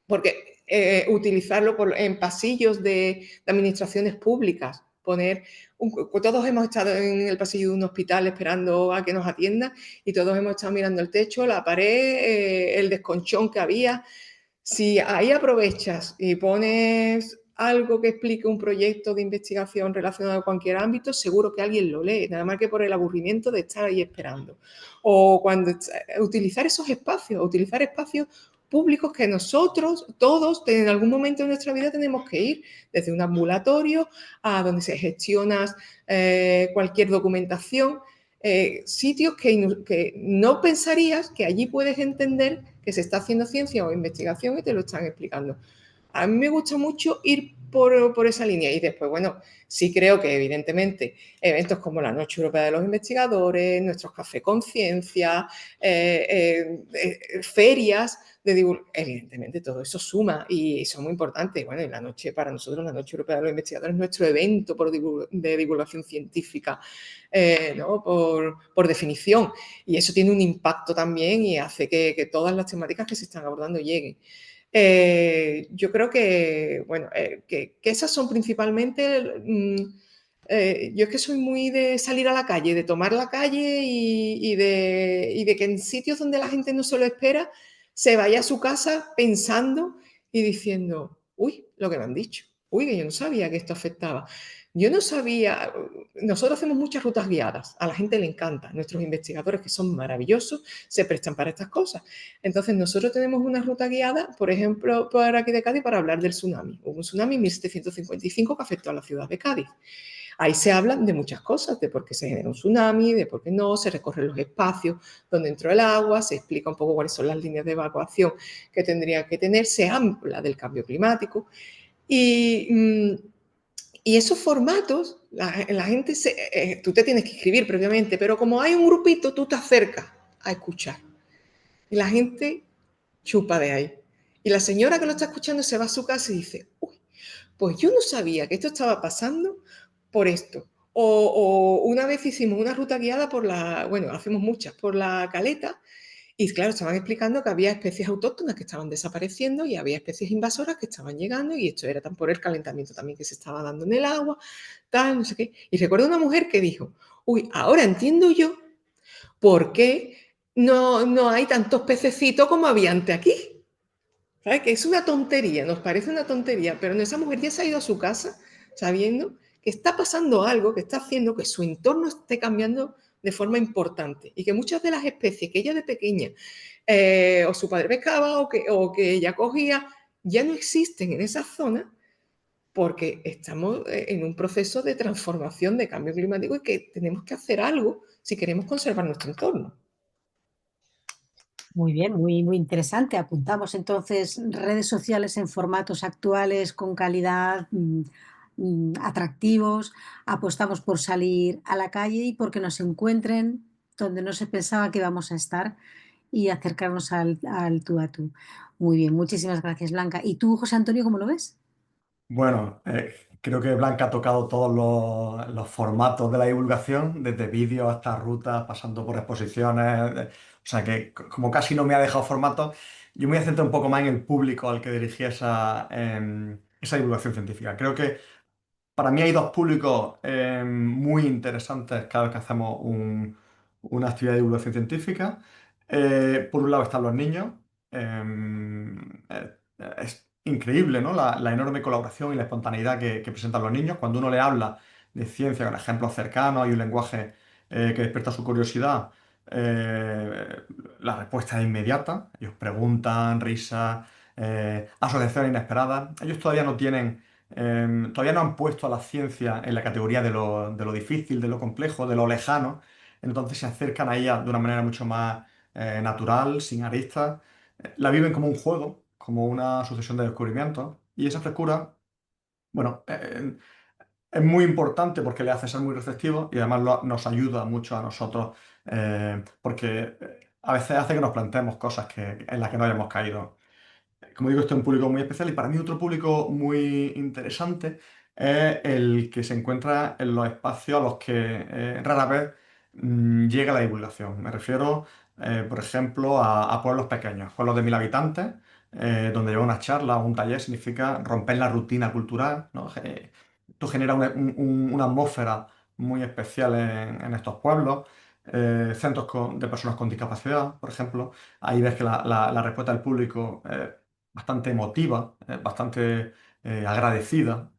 Porque utilizarlo en pasillos de administraciones públicas, todos hemos estado en el pasillo de un hospital esperando a que nos atiendan y todos hemos estado mirando el techo, la pared, el desconchón que había. Si ahí aprovechas y pones algo que explique un proyecto de investigación relacionado a cualquier ámbito, seguro que alguien lo lee, nada más que por el aburrimiento de estar ahí esperando. O utilizar esos espacios, utilizar espacios públicos que nosotros, todos, en algún momento de nuestra vida tenemos que ir, desde un ambulatorio a donde se gestiona cualquier documentación, sitios que no pensarías que allí puedes entender que se está haciendo ciencia o investigación y te lo están explicando. A mí me gusta mucho ir por esa línea y después, bueno, sí creo que evidentemente eventos como la Noche Europea de los Investigadores, nuestros Café Conciencia, ferias de divulgación, evidentemente todo eso suma y son muy importantes. Bueno, y la noche, para nosotros la Noche Europea de los Investigadores es nuestro evento de divulgación científica, ¿no? por definición, y eso tiene un impacto también y hace que todas las temáticas que se están abordando lleguen. Yo creo que, bueno, que esas son principalmente, yo es que soy muy de salir a la calle, de tomar la calle y de que en sitios donde la gente no se lo espera, se vaya a su casa pensando y diciendo, uy, lo que me han dicho, uy, que yo no sabía que esto afectaba. Yo no sabía, nosotros hacemos muchas rutas guiadas, a la gente le encanta, nuestros investigadores que son maravillosos se prestan para estas cosas. Entonces, nosotros tenemos una ruta guiada, por ejemplo, por aquí de Cádiz, para hablar del tsunami. Hubo un tsunami en 1755 que afectó a la ciudad de Cádiz. Ahí se habla de muchas cosas, de por qué se genera un tsunami, de por qué no, se recorren los espacios donde entró el agua, se explica un poco cuáles son las líneas de evacuación que tendría que tener, se habla del cambio climático. Y, y esos formatos, la gente, tú te tienes que inscribir previamente, pero como hay un grupito, tú te acercas a escuchar. Y la gente chupa de ahí. Y la señora que lo está escuchando se va a su casa y dice, uy, pues yo no sabía que esto estaba pasando por esto. O una vez hicimos una ruta guiada por la, bueno, hacemos muchas, por la Caleta, y claro, estaban explicando que había especies autóctonas que estaban desapareciendo y había especies invasoras que estaban llegando, y esto era tan por el calentamiento también que se estaba dando en el agua, tal, no sé qué. Y recuerdo una mujer que dijo, uy, ahora entiendo yo por qué no hay tantos pececitos como había antes aquí. ¿Sabes? Que es una tontería, nos parece una tontería, pero esa mujer ya se ha ido a su casa sabiendo que está pasando algo que está haciendo que su entorno esté cambiando de forma importante y que muchas de las especies que ella de pequeña o su padre pescaba o que ella cogía ya no existen en esa zona porque estamos en un proceso de transformación, de cambio climático y que tenemos que hacer algo si queremos conservar nuestro entorno. Muy bien, muy, muy interesante. Apuntamos entonces redes sociales en formatos actuales, con calidad, atractivos. Apostamos por salir a la calle y porque nos encuentren donde no se pensaba que íbamos a estar y acercarnos al tú a tú. Muy bien, muchísimas gracias, Blanca. ¿Y tú, José Antonio, cómo lo ves? Bueno, creo que Blanca ha tocado todos los formatos de la divulgación, desde vídeos hasta rutas, pasando por exposiciones. O sea que como casi no me ha dejado formatos, yo me voy a centrar un poco más en el público al que dirigí esa divulgación científica. Creo que para mí hay dos públicos muy interesantes cada vez que hacemos una actividad de divulgación científica. Por un lado están los niños. Es increíble, ¿no? La enorme colaboración y la espontaneidad que presentan los niños. Cuando uno le habla de ciencia con ejemplos cercanos y un lenguaje que despierta su curiosidad, la respuesta es inmediata. Ellos preguntan, risas, asociaciones inesperadas. Ellos todavía no han puesto a la ciencia en la categoría de lo difícil, de lo complejo, de lo lejano. Entonces se acercan a ella de una manera mucho más natural, sin aristas. La viven como un juego, como una sucesión de descubrimientos. Y esa frescura, bueno, es muy importante porque le hace ser muy receptivo y además nos ayuda mucho a nosotros porque a veces hace que nos planteemos cosas en las que no hayamos caído. Como digo, este es un público muy especial y para mí otro público muy interesante es el que se encuentra en los espacios a los que rara vez llega la divulgación. Me refiero, por ejemplo, a pueblos pequeños, pueblos de 1000 habitantes, donde llevar una charla o un taller significa romper la rutina cultural, ¿no? Esto genera una atmósfera muy especial en estos pueblos. Centros de personas con discapacidad, por ejemplo. Ahí ves que la respuesta del público bastante emotiva, bastante agradecida.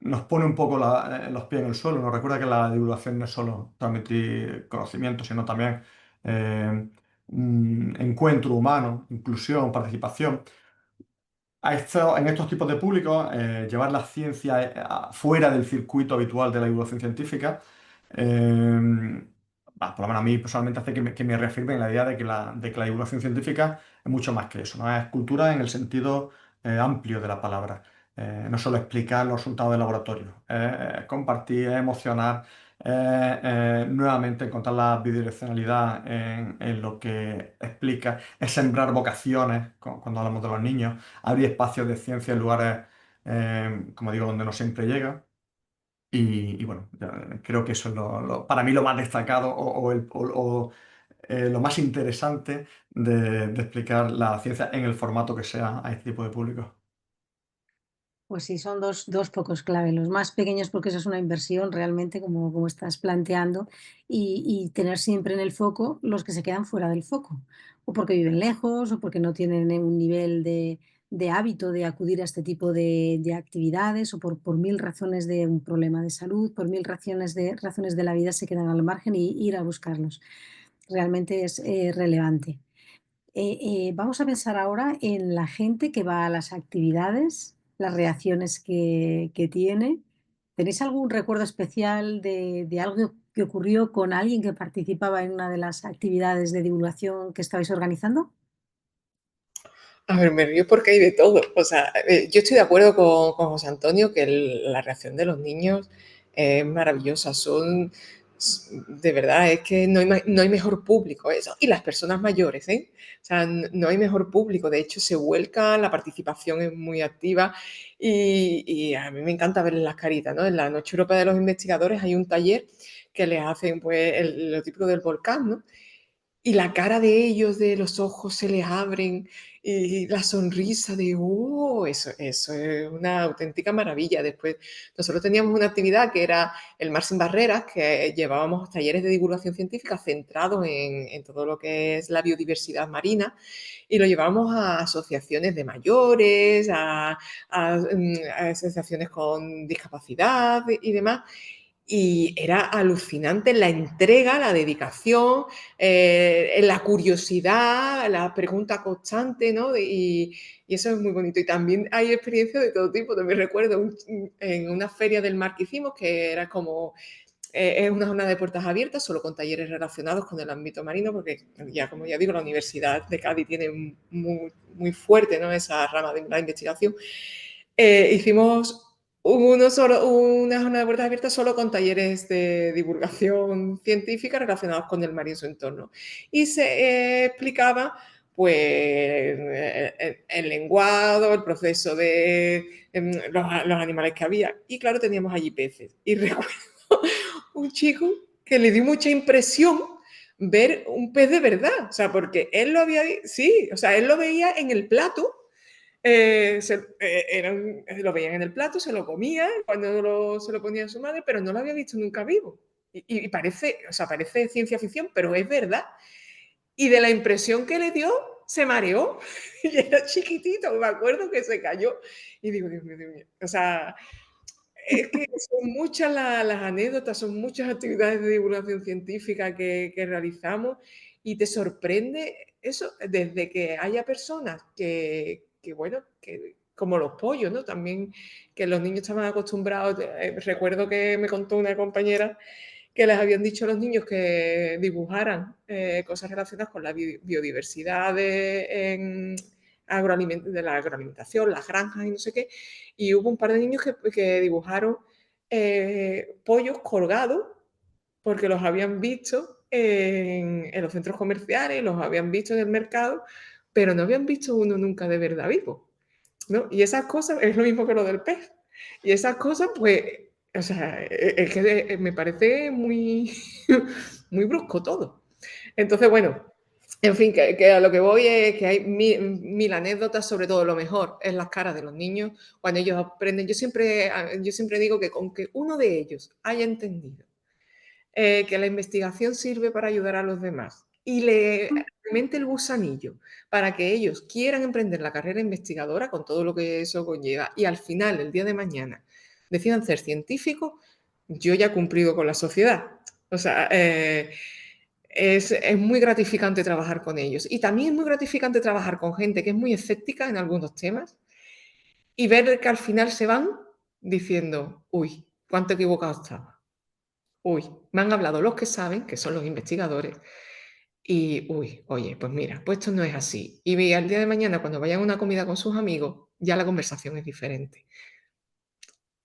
Nos pone un poco los pies en el suelo, nos recuerda que la divulgación no es solo transmitir conocimiento, sino también un encuentro humano, inclusión, participación. En estos tipos de públicos, llevar la ciencia fuera del circuito habitual de la divulgación científica, por lo menos a mí personalmente hace que me reafirme en la idea de que la divulgación científica es mucho más que eso, ¿no? Es cultura en el sentido amplio de la palabra. No solo explicar los resultados del laboratorio, compartir, emocionar, nuevamente encontrar la bidireccionalidad en lo que explica, es sembrar vocaciones cuando hablamos de los niños, abrir espacios de ciencia en lugares, como digo, donde no siempre llega. Y bueno, creo que eso es para mí lo más destacado lo más interesante de explicar la ciencia en el formato que sea a este tipo de público. Pues sí, son dos focos clave. Los más pequeños, porque eso es una inversión realmente, como estás planteando, y tener siempre en el foco los que se quedan fuera del foco, o porque viven lejos, o porque no tienen un nivel de hábito de acudir a este tipo de actividades, o por mil razones de un problema de salud, por mil razones de la vida se quedan al margen y ir a buscarlos. Realmente es relevante. Vamos a pensar ahora en la gente que va a las actividades, las reacciones que tiene. ¿Tenéis algún recuerdo especial de algo que ocurrió con alguien que participaba en una de las actividades de divulgación que estabais organizando? A ver, me río porque hay de todo. O sea, yo estoy de acuerdo con José Antonio que la reacción de los niños es maravillosa. De verdad, es que no hay mejor público. Eso. Y las personas mayores, ¿eh? O sea, no hay mejor público. De hecho, se vuelca, la participación es muy activa y a mí me encanta verles las caritas, ¿no? En la Noche Europea de los Investigadores hay un taller que les hacen, pues, lo típico del volcán, ¿no? Y la cara de ellos, de los ojos se les abren y la sonrisa de, oh, eso es una auténtica maravilla. Después, nosotros teníamos una actividad que era el Mar sin Barreras, que llevábamos talleres de divulgación científica centrados en todo lo que es la biodiversidad marina y lo llevamos a asociaciones de mayores, a asociaciones con discapacidad y demás. Y era alucinante la entrega, la dedicación, la curiosidad, la pregunta constante, ¿no? Y eso es muy bonito. Y también hay experiencias de todo tipo. También recuerdo en una feria del mar que hicimos, que era como es una jornada de puertas abiertas, solo con talleres relacionados con el ámbito marino, porque ya, como ya digo, la Universidad de Cádiz tiene muy, muy fuerte, ¿no?, esa rama de la investigación. Hicimos una jornada de puertas abiertas solo con talleres de divulgación científica relacionados con el mar y su entorno. Y se explicaba pues el lenguado, el proceso de los animales que había. Y claro, teníamos allí peces. Y recuerdo un chico que le dio mucha impresión ver un pez de verdad. O sea, porque él lo había, sí, o sea, él lo veía en el plato. Lo veían en el plato, se lo comía cuando se lo ponía a su madre, pero no lo había visto nunca vivo. Y parece, o sea, parece ciencia ficción, pero es verdad. Y de la impresión que le dio, se mareó. Y era chiquitito, me acuerdo que se cayó. Y digo, Dios mío, Dios mío. O sea, es que son muchas las anécdotas, son muchas actividades de divulgación científica que realizamos y te sorprende eso, desde que haya personas bueno, que como los pollos, ¿no? También que los niños estaban acostumbrados. Recuerdo que me contó una compañera que les habían dicho a los niños que dibujaran cosas relacionadas con la biodiversidad de la agroalimentación, las granjas y no sé qué, y hubo un par de niños que dibujaron pollos colgados porque los habían visto en los centros comerciales, los habían visto en el mercado, pero no habían visto uno nunca de verdad vivo, ¿no? Y esas cosas es lo mismo que lo del pez. Y esas cosas, pues, o sea, es que me parece muy, muy brusco todo. Entonces, bueno, en fin, que a lo que voy es que hay mil anécdotas, sobre todo lo mejor es las caras de los niños cuando ellos aprenden. Yo siempre digo que con que uno de ellos haya entendido que la investigación sirve para ayudar a los demás y le alimente el gusanillo para que ellos quieran emprender la carrera investigadora con todo lo que eso conlleva y al final, el día de mañana, decidan ser científicos, yo ya he cumplido con la sociedad. O sea, es muy gratificante trabajar con ellos. Y también es muy gratificante trabajar con gente que es muy escéptica en algunos temas y ver que al final se van diciendo, uy, cuánto equivocado estaba. Uy, me han hablado los que saben, que son los investigadores, y, uy, oye, pues mira, pues esto no es así. Y al día de mañana, cuando vayan a una comida con sus amigos, ya la conversación es diferente.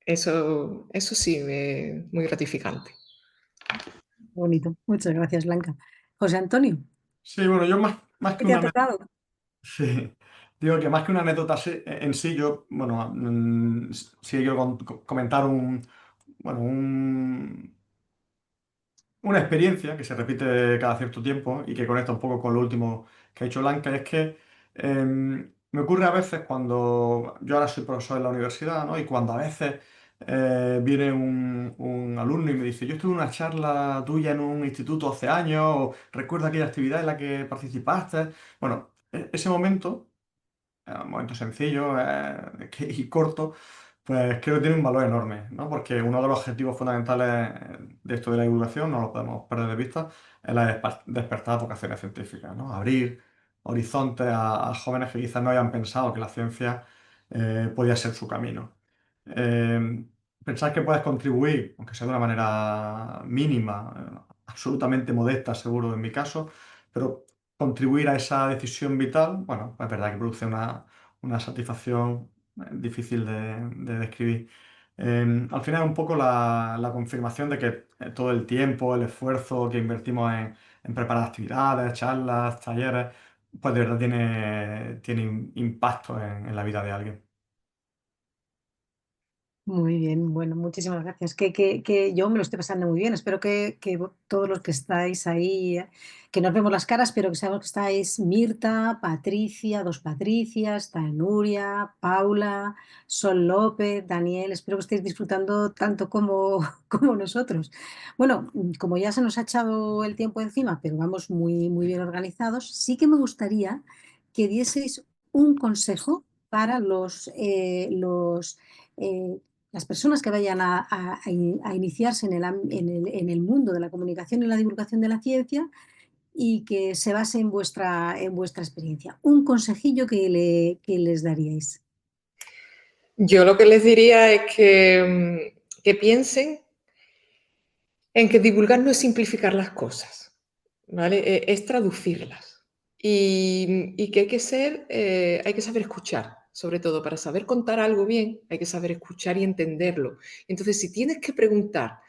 Eso sí, es muy gratificante. Bonito. Muchas gracias, Blanca. José Antonio, Sí, bueno, yo más ¿qué que te una ha anécdota, tocado? sí, digo que más que una anécdota en sí, yo, bueno, sí quiero comentar bueno, una experiencia que se repite cada cierto tiempo y que conecta un poco con lo último que ha dicho Blanca, y es que me ocurre a veces cuando yo ahora soy profesor en la universidad, ¿no? Y cuando a veces viene un alumno y me dice, yo estuve en una charla tuya en un instituto hace años, o recuerdo aquella actividad en la que participaste. Bueno, ese momento, un momento sencillo y corto, pues creo que tiene un valor enorme, ¿no? Porque uno de los objetivos fundamentales de esto de la divulgación, no lo podemos perder de vista, es la de despertar vocaciones científicas, ¿no? Abrir horizontes a jóvenes que quizás no hayan pensado que la ciencia podía ser su camino. Eh, Pensar que puedes contribuir, aunque sea de una manera mínima, absolutamente modesta, seguro en mi caso, pero contribuir a esa decisión vital, bueno, es verdad que produce una satisfacción difícil de describir. Al final es un poco la confirmación de que todo el tiempo, el esfuerzo que invertimos en preparar actividades, charlas, talleres, pues de verdad tiene impacto en la vida de alguien. Muy bien, bueno, muchísimas gracias. Que yo me lo estoy pasando muy bien. Espero que todos los que estáis ahí, que nos vemos las caras, pero que sabemos que estáis Mirta, Patricia, dos Patricias, está Nuria, Paula, Sol López, Daniel. Espero que estéis disfrutando tanto como, como nosotros. Bueno, como ya se nos ha echado el tiempo encima, pero vamos muy, muy bien organizados, sí que me gustaría que dieseis un consejo para eh, las personas que vayan a iniciarse en el mundo de la comunicación y la divulgación de la ciencia y que se base en vuestra experiencia. Un consejillo que les daríais. Yo lo que les diría es que piensen en que divulgar no es simplificar las cosas, ¿vale? Es traducirlas. Y que hay que saber escuchar, sobre todo para saber contar algo bien, hay que saber escuchar y entenderlo. Entonces, si tienes que preguntar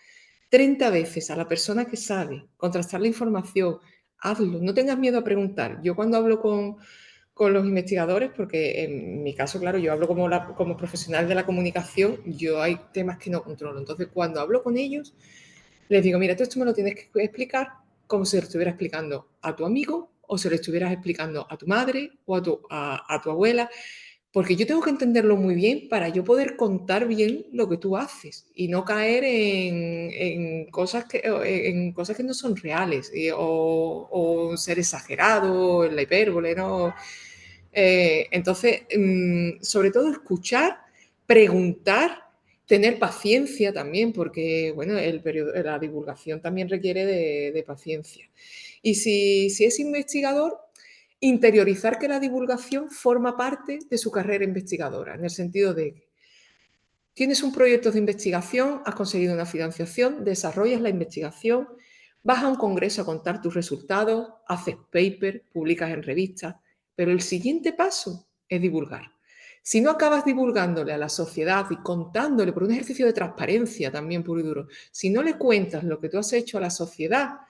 30 veces a la persona que sabe, contrastar la información, hazlo, no tengas miedo a preguntar. Yo cuando hablo con los investigadores, porque en mi caso, claro, yo hablo como profesional de la comunicación, yo hay temas que no controlo. Entonces, cuando hablo con ellos, les digo, mira, tú esto me lo tienes que explicar como si lo estuviera explicando a tu amigo o se lo estuvieras explicando a tu madre o a tu abuela, porque yo tengo que entenderlo muy bien para yo poder contar bien lo que tú haces y no caer en cosas que no son reales o ser exagerado, en la hipérbole, ¿no? Entonces, sobre todo escuchar, preguntar, tener paciencia también, porque bueno, la divulgación también requiere de paciencia. Y si es investigador, interiorizar que la divulgación forma parte de su carrera investigadora, en el sentido de que tienes un proyecto de investigación, has conseguido una financiación, desarrollas la investigación, vas a un congreso a contar tus resultados, haces paper, publicas en revistas, pero el siguiente paso es divulgar. Si no acabas divulgándole a la sociedad y contándole por un ejercicio de transparencia también puro y duro, si no le cuentas lo que tú has hecho a la sociedad,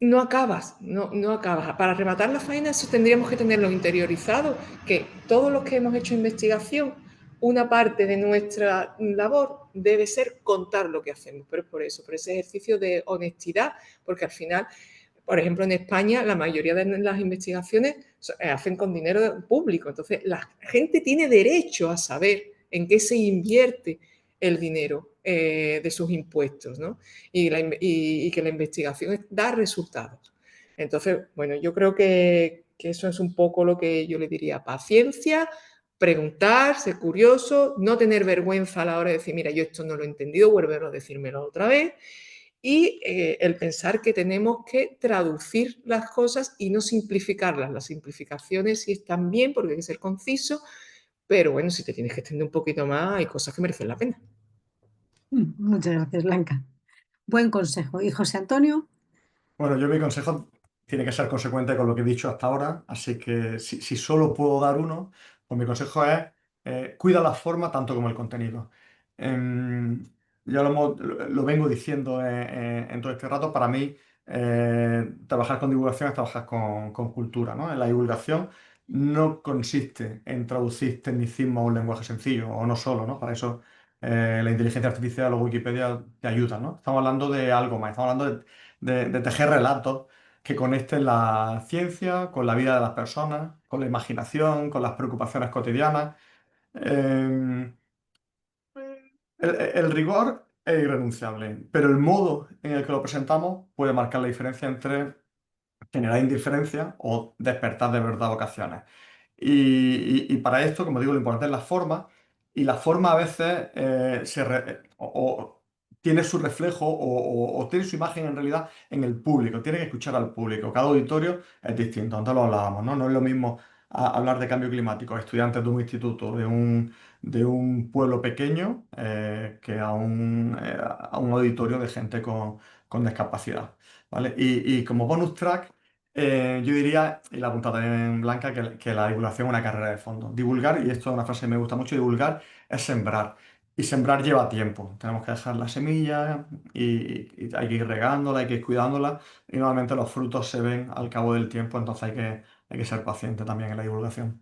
no acabas. Para rematar la faena, eso tendríamos que tenerlo interiorizado, que todos los que hemos hecho investigación, una parte de nuestra labor debe ser contar lo que hacemos, pero es por eso, por ese ejercicio de honestidad, porque al final, por ejemplo, en España, la mayoría de las investigaciones hacen con dinero público, entonces la gente tiene derecho a saber en qué se invierte el dinero de sus impuestos, ¿no? Y que la investigación da resultados. Entonces, bueno, yo creo que eso es un poco lo que yo le diría, paciencia, preguntar, ser curioso, no tener vergüenza a la hora de decir, mira, yo esto no lo he entendido, vuélvelo a decírmelo otra vez, y el pensar que tenemos que traducir las cosas y no simplificarlas. Las simplificaciones sí están bien porque hay que ser conciso, pero bueno, si te tienes que extender un poquito más, hay cosas que merecen la pena. Muchas gracias, Blanca. Buen consejo. ¿Y José Antonio? Bueno, yo mi consejo tiene que ser consecuente con lo que he dicho hasta ahora, así que si solo puedo dar uno, pues mi consejo es cuida la forma tanto como el contenido. Em, ya lo vengo diciendo en todo este rato, para mí trabajar con divulgación es trabajar con cultura, ¿no? En la divulgación no consiste en traducir tecnicismo a un lenguaje sencillo, o no solo, ¿no? Para eso la inteligencia artificial o Wikipedia te ayudan, ¿no? Estamos hablando de algo más, estamos hablando de tejer relatos que conecten la ciencia con la vida de las personas, con la imaginación, con las preocupaciones cotidianas. Eh, el rigor es irrenunciable, pero el modo en el que lo presentamos puede marcar la diferencia entre generar indiferencia o despertar de verdad vocaciones. Y para esto, como digo, lo importante es la forma, y la forma a veces o tiene su reflejo o tiene su imagen en realidad en el público, tiene que escuchar al público. Cada auditorio es distinto, antes lo hablábamos, ¿no? No es lo mismo hablar de cambio climático a estudiantes de un instituto, de un pueblo pequeño, que a un auditorio de gente con discapacidad, ¿vale? Y como bonus track, yo diría, y la apuntado también en Blanca, que la divulgación es una carrera de fondo. Divulgar, y esto es una frase que me gusta mucho, divulgar es sembrar. Y sembrar lleva tiempo. Tenemos que dejar la semilla y hay que ir regándola, hay que ir cuidándola. Y normalmente los frutos se ven al cabo del tiempo, entonces hay que ser paciente también en la divulgación.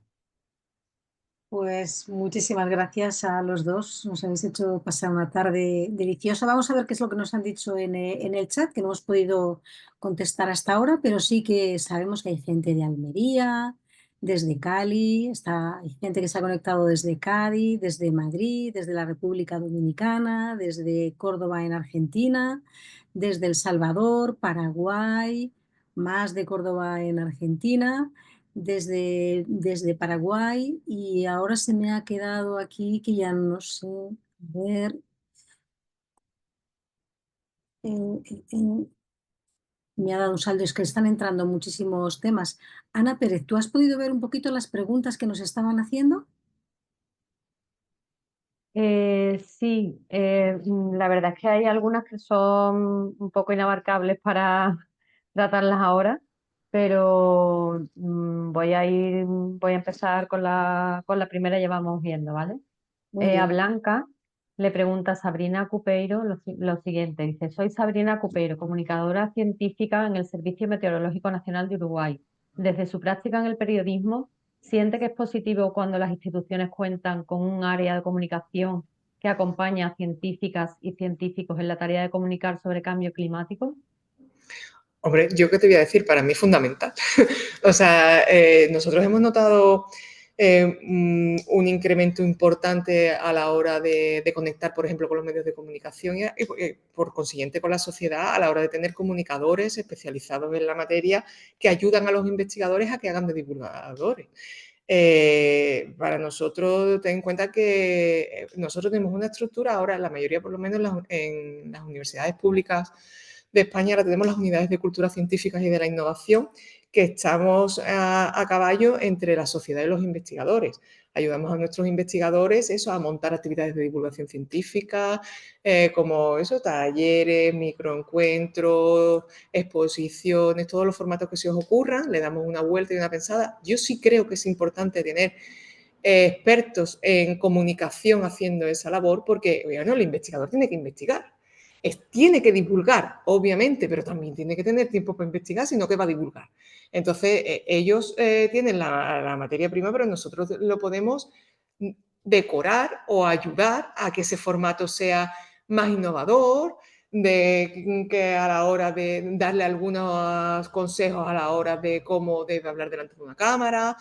Pues muchísimas gracias a los dos. Nos habéis hecho pasar una tarde deliciosa. Vamos a ver qué es lo que nos han dicho en el chat, que no hemos podido contestar hasta ahora, pero sí que sabemos que hay gente de Almería, desde Cali, hay gente que se ha conectado desde Cádiz, desde Madrid, desde la República Dominicana, desde Córdoba en Argentina, desde El Salvador, Paraguay, más de Córdoba en Argentina, desde Paraguay, y ahora se me ha quedado aquí que ya no sé, a ver, me ha dado un saldo, es que están entrando muchísimos temas. Ana Pérez, ¿tú has podido ver un poquito las preguntas que nos estaban haciendo? Sí, la verdad es que hay algunas que son un poco inabarcables para tratarlas ahora, pero voy a empezar con la primera y ya vamos viendo, ¿vale? Muy A bien. Blanca le pregunta Sabrina Cupeiro lo siguiente. Dice, soy Sabrina Cupeiro, comunicadora científica en el Servicio Meteorológico Nacional de Uruguay. Desde su práctica en el periodismo, ¿siente que es positivo cuando las instituciones cuentan con un área de comunicación que acompaña a científicas y científicos en la tarea de comunicar sobre cambio climático? Hombre, yo qué te voy a decir, para mí es fundamental. O sea, nosotros hemos notado un incremento importante a la hora de conectar, por ejemplo, con los medios de comunicación y por consiguiente con la sociedad a la hora de tener comunicadores especializados en la materia que ayudan a los investigadores a que hagan de divulgadores. Para nosotros, ten en cuenta que nosotros tenemos una estructura ahora, la mayoría, por lo menos en las universidades públicas de España, ahora tenemos las unidades de cultura científicas y de la innovación, que estamos a caballo entre la sociedad y los investigadores. Ayudamos a nuestros investigadores a montar actividades de divulgación científica, como talleres, microencuentros, exposiciones, todos los formatos que se os ocurran, le damos una vuelta y una pensada. Yo sí creo que es importante tener expertos en comunicación haciendo esa labor, porque bueno, el investigador tiene que investigar. Tiene que divulgar, obviamente, pero también tiene que tener tiempo para investigar, sino que va a divulgar. Entonces, ellos tienen la materia prima, pero nosotros lo podemos decorar o ayudar a que ese formato sea más innovador, de que a la hora de darle algunos consejos a la hora de cómo debe hablar delante de una cámara,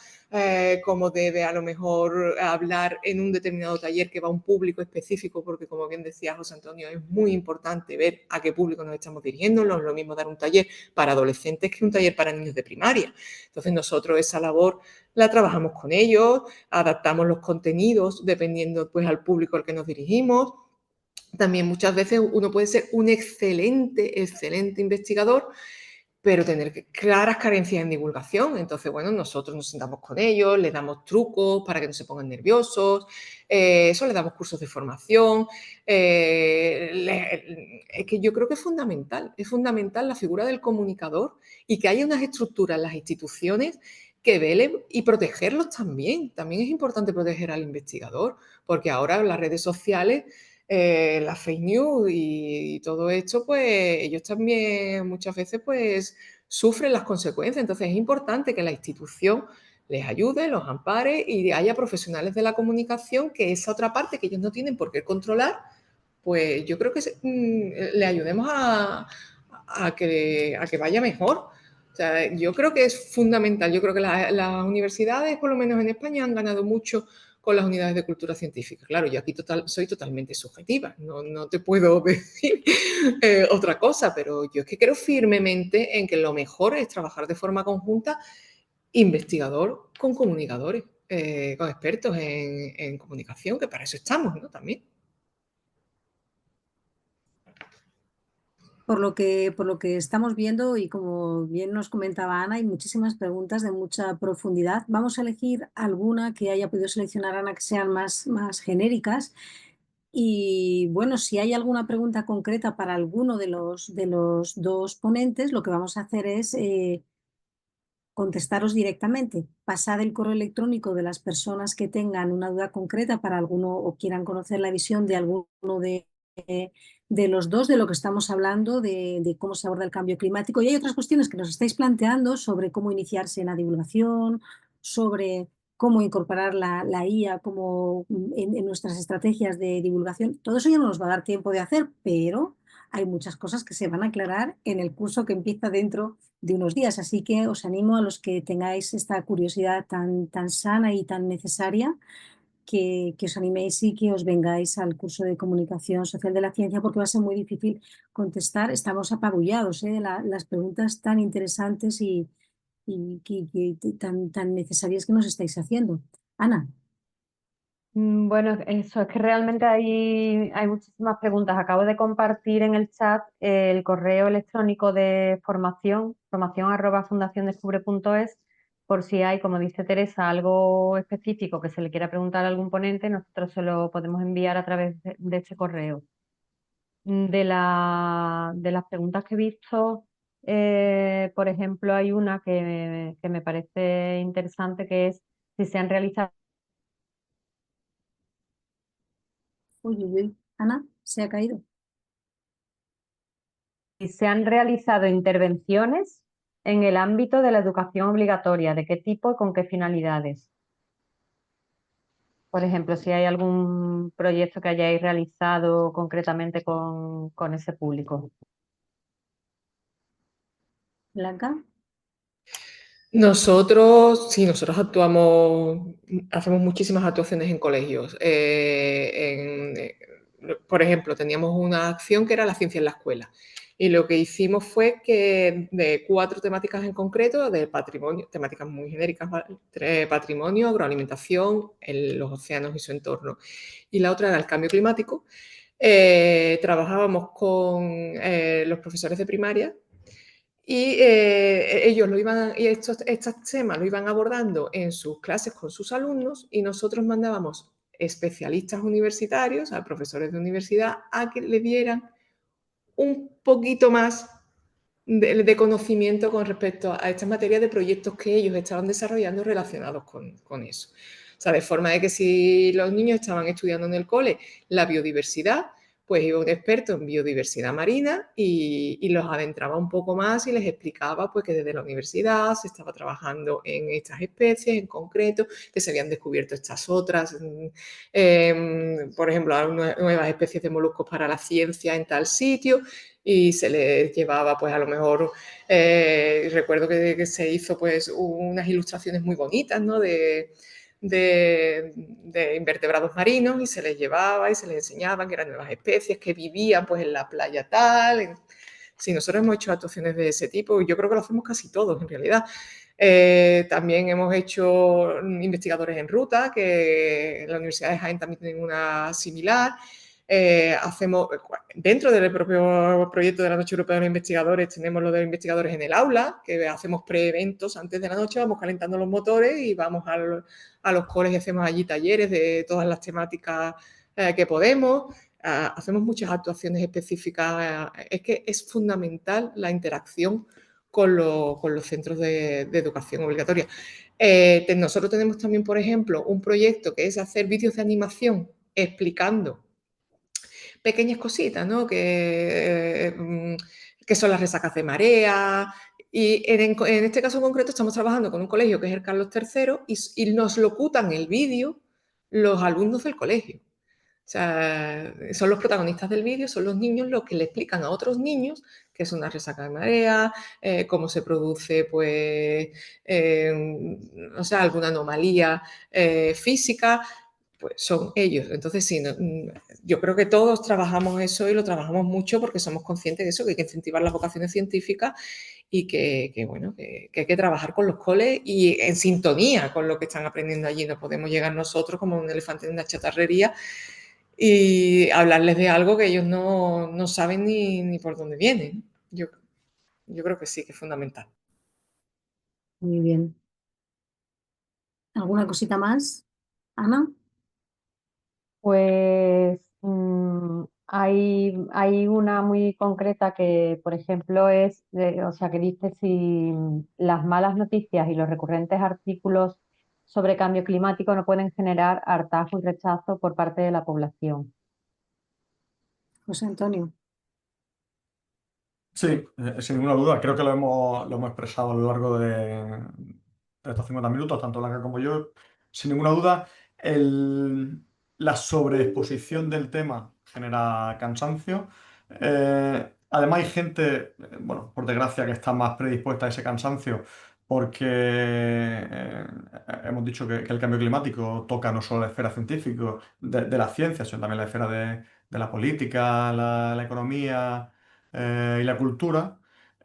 cómo debe a lo mejor hablar en un determinado taller que va a un público específico, porque como bien decía José Antonio, es muy importante ver a qué público nos estamos dirigiendo. No es lo mismo dar un taller para adolescentes que un taller para niños de primaria. Entonces nosotros esa labor la trabajamos con ellos, adaptamos los contenidos dependiendo pues al público al que nos dirigimos. También muchas veces uno puede ser un excelente investigador, pero tener claras carencias en divulgación. Entonces, bueno, nosotros nos sentamos con ellos, les damos trucos para que no se pongan nerviosos, eso, les damos cursos de formación. Es que yo creo que es fundamental la figura del comunicador y que haya unas estructuras en las instituciones que velen y protegerlos también. También es importante proteger al investigador, porque ahora las redes sociales, las fake news y todo esto, pues ellos también muchas veces pues sufren las consecuencias. Entonces es importante que la institución les ayude, los ampare y haya profesionales de la comunicación que esa otra parte que ellos no tienen por qué controlar, pues yo creo que le ayudemos a que vaya mejor. O sea, yo creo que es fundamental. Yo creo que las universidades, por lo menos en España, han ganado mucho con las unidades de cultura científica. Claro, yo aquí soy totalmente subjetiva, no te puedo decir otra cosa, pero yo es que creo firmemente en que lo mejor es trabajar de forma conjunta, investigador con comunicadores, con expertos en comunicación, que para eso estamos, ¿no? También. Por lo que estamos viendo y como bien nos comentaba Ana, hay muchísimas preguntas de mucha profundidad. Vamos a elegir alguna que haya podido seleccionar Ana que sean más genéricas. Y bueno, si hay alguna pregunta concreta para alguno de los dos ponentes, lo que vamos a hacer es contestaros directamente. Pasad el correo electrónico de las personas que tengan una duda concreta para alguno o quieran conocer la visión de alguno de los dos, de lo que estamos hablando, de cómo se aborda el cambio climático. Y hay otras cuestiones que nos estáis planteando sobre cómo iniciarse en la divulgación, sobre cómo incorporar la IA como en nuestras estrategias de divulgación. Todo eso ya no nos va a dar tiempo de hacer, pero hay muchas cosas que se van a aclarar en el curso que empieza dentro de unos días. Así que os animo a los que tengáis esta curiosidad tan sana y tan necesaria que os animéis y que os vengáis al curso de Comunicación Social de la Ciencia, porque va a ser muy difícil contestar. Estamos apabullados de las preguntas tan interesantes y tan necesarias que nos estáis haciendo. Ana. Bueno, eso es que realmente hay muchísimas preguntas. Acabo de compartir en el chat el correo electrónico de formación@fundaciondescubre.es, por si hay, como dice Teresa, algo específico que se le quiera preguntar a algún ponente, nosotros se lo podemos enviar a través de este correo. De las preguntas que he visto, por ejemplo, hay una que me parece interesante, que es si se han realizado Uy, uy, uy. Ana, se ha caído. y se han realizado intervenciones en el ámbito de la educación obligatoria, ¿de qué tipo y con qué finalidades? Por ejemplo, si hay algún proyecto que hayáis realizado concretamente con ese público. Blanca. Nosotros hacemos muchísimas actuaciones en colegios. Por ejemplo, teníamos una acción que era la ciencia en la escuela. Y lo que hicimos fue que de 4 temáticas en concreto, de patrimonio, temáticas muy genéricas, patrimonio, agroalimentación, los océanos y su entorno. Y la otra era el cambio climático. Trabajábamos con los profesores de primaria. Y ellos estos temas lo iban abordando en sus clases con sus alumnos y nosotros mandábamos especialistas universitarios, a profesores de universidad, a que le dieran un poquito más de conocimiento con respecto a estas materias de proyectos que ellos estaban desarrollando relacionados con eso. O sea, de forma de que si los niños estaban estudiando en el cole la biodiversidad, pues iba un experto en biodiversidad marina y los adentraba un poco más y les explicaba pues, que desde la universidad se estaba trabajando en estas especies en concreto, que se habían descubierto estas otras, por ejemplo, nuevas especies de moluscos para la ciencia en tal sitio, y se les llevaba pues a lo mejor, recuerdo que se hizo pues unas ilustraciones muy bonitas, ¿no? de invertebrados marinos y se les llevaba y se les enseñaba que eran nuevas especies que vivían pues en la playa tal. Sí, nosotros hemos hecho actuaciones de ese tipo y yo creo que lo hacemos casi todos en realidad. También hemos hecho investigadores en ruta, que en la Universidad de Jaén también tienen una similar. hacemos, dentro del propio proyecto de la Noche Europea de los Investigadores, tenemos lo de los investigadores en el aula, que hacemos pre-eventos antes de la noche, vamos calentando los motores y vamos a los coles y hacemos allí talleres de todas las temáticas que podemos. Hacemos muchas actuaciones específicas. Es que es fundamental la interacción con los centros de educación obligatoria. Nosotros tenemos también, por ejemplo, un proyecto que es hacer vídeos de animación explicando pequeñas cositas, ¿no? Que son las resacas de marea. Y en este caso concreto estamos trabajando con un colegio que es el Carlos III y nos locutan el vídeo los alumnos del colegio. O sea, son los protagonistas del vídeo, son los niños los que le explican a otros niños qué es una resaca de marea, cómo se produce, pues, o sea, alguna anomalía física, pues son ellos. Entonces, sí, yo creo que todos trabajamos eso y lo trabajamos mucho porque somos conscientes de eso, que hay que incentivar las vocaciones científicas y bueno, que hay que trabajar con los coles y en sintonía con lo que están aprendiendo allí. No podemos llegar nosotros como un elefante en una chatarrería y hablarles de algo que ellos no saben ni por dónde viene. Yo creo que sí, que es fundamental. Muy bien. ¿Alguna cosita más, Ana? Pues hay una muy concreta que, por ejemplo, o sea, que dice si las malas noticias y los recurrentes artículos sobre cambio climático no pueden generar hartazgo y rechazo por parte de la población. José Antonio. Sí, sin ninguna duda. Creo que lo hemos expresado a lo largo de estos 50 minutos, tanto Blanca como yo. Sin ninguna duda, la sobreexposición del tema genera cansancio. Además, hay gente, bueno, por desgracia, que está más predispuesta a ese cansancio porque hemos dicho que el cambio climático toca no solo la esfera científica de la ciencia, sino también la esfera de la política, la economía y la cultura.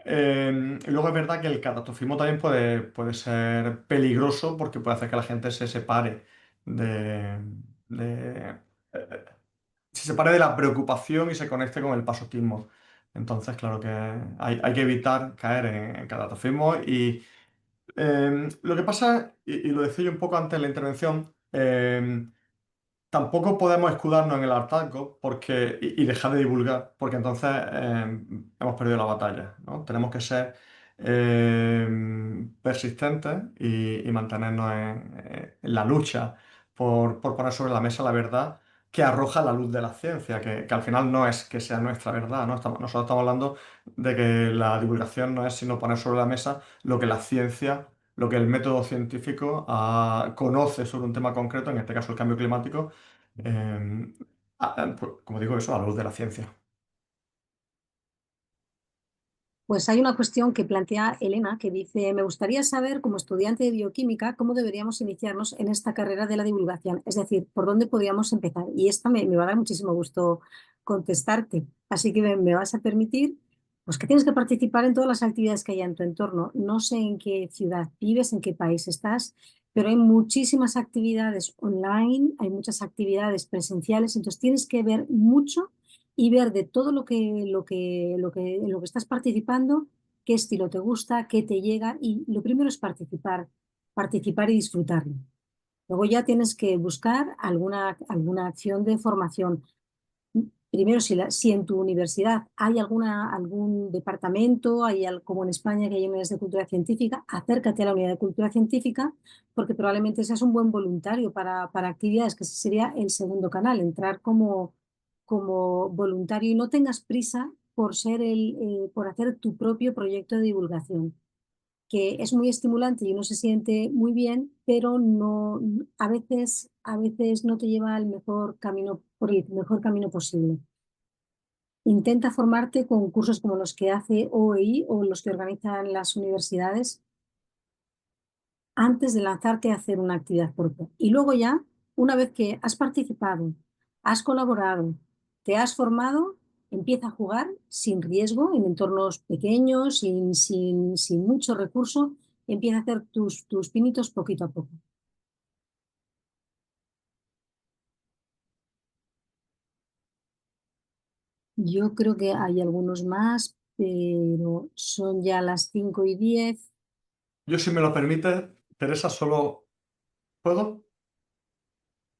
Y luego es verdad que el catastrofismo también puede ser peligroso porque puede hacer que la gente se separe de, eh, se separe de la preocupación y se conecte con el pasotismo. Entonces, claro que hay que evitar caer en catastrofismo. Y lo que pasa, y lo decía yo un poco antes en la intervención, tampoco podemos escudarnos en el hartazgo y dejar de divulgar, porque entonces hemos perdido la batalla, ¿no? Tenemos que ser persistentes y mantenernos en la lucha por poner sobre la mesa la verdad que arroja la luz de la ciencia, que al final no es que sea nuestra verdad, ¿no? Nosotros estamos hablando de que la divulgación no es sino poner sobre la mesa lo que la ciencia, lo que el método científico conoce sobre un tema concreto, en este caso el cambio climático, pues, como digo, eso a la luz de la ciencia. Pues hay una cuestión que plantea Elena que dice, me gustaría saber, como estudiante de bioquímica, cómo deberíamos iniciarnos en esta carrera de la divulgación, es decir, por dónde podríamos empezar. Y esta me va a dar muchísimo gusto contestarte. Así que me vas a permitir, pues que tienes que participar en todas las actividades que haya en tu entorno. No sé en qué ciudad vives, en qué país estás, pero hay muchísimas actividades online, hay muchas actividades presenciales, entonces tienes que ver mucho y ver de todo en lo que estás participando, qué estilo te gusta, qué te llega, y lo primero es participar y disfrutarlo. Luego ya tienes que buscar alguna acción de formación. Primero, si en tu universidad hay algún departamento, como en España que hay unidades de cultura científica, acércate a la unidad de cultura científica porque probablemente seas un buen voluntario para actividades, que ese sería el segundo canal, entrar como voluntario y no tengas prisa por hacer tu propio proyecto de divulgación, que es muy estimulante y uno se siente muy bien, pero a veces no te lleva al mejor camino, por el mejor camino posible. Intenta formarte con cursos como los que hace OEI o los que organizan las universidades antes de lanzarte a hacer una actividad propia. Y luego ya, una vez que has participado, has colaborado, te has formado, empieza a jugar sin riesgo, en entornos pequeños, sin mucho recurso, empieza a hacer tus pinitos poquito a poco. Yo creo que hay algunos más, pero son ya las 5:10. Yo, si me lo permite, Teresa, solo puedo.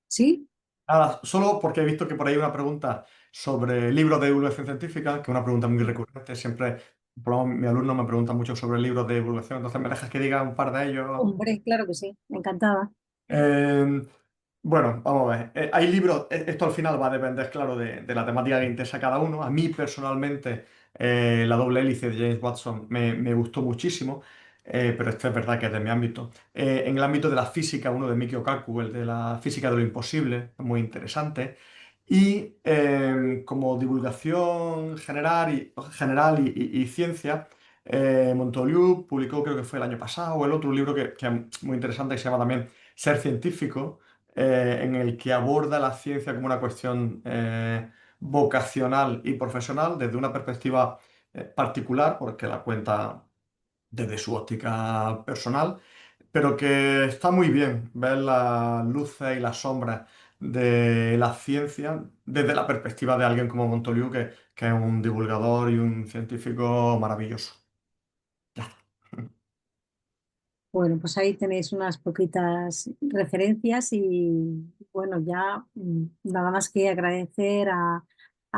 ¿Sí? Nada, solo porque he visto que por ahí hay una pregunta sobre libros de divulgación científica, que es una pregunta muy recurrente. Siempre, por lo menos, mi alumno me pregunta mucho sobre libros de divulgación, entonces me dejas que diga un par de ellos. Hombre, claro que sí, encantada. Eh, bueno, vamos a ver. Hay libros, esto al final va a depender, claro, de la temática que interesa a cada uno. A mí personalmente, La doble hélice de James Watson me gustó muchísimo, pero este es verdad que es de mi ámbito. En el ámbito de la física, uno de Mikio Kaku, el de la física de lo imposible, muy interesante. Y como divulgación general y ciencia, Montoliu publicó, creo que fue el año pasado, el otro libro que es muy interesante, que se llama también Ser científico, en el que aborda la ciencia como una cuestión vocacional y profesional desde una perspectiva particular, porque la cuenta desde su óptica personal, pero que está muy bien ver las luces y las sombras de la ciencia desde la perspectiva de alguien como Montoliu, que es un divulgador y un científico maravilloso. Ya está. Bueno, pues ahí tenéis unas poquitas referencias y bueno, ya nada más que agradecer a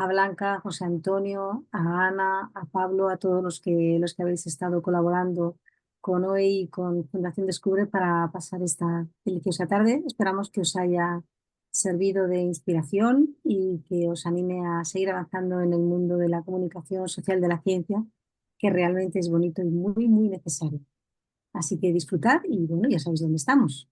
Blanca, a José Antonio, a Ana, a Pablo, a todos los que habéis estado colaborando con hoy y con Fundación Descubre para pasar esta deliciosa tarde. Esperamos que os haya servido de inspiración y que os anime a seguir avanzando en el mundo de la comunicación social de la ciencia, que realmente es bonito y muy, muy necesario. Así que disfrutad y bueno, ya sabéis dónde estamos.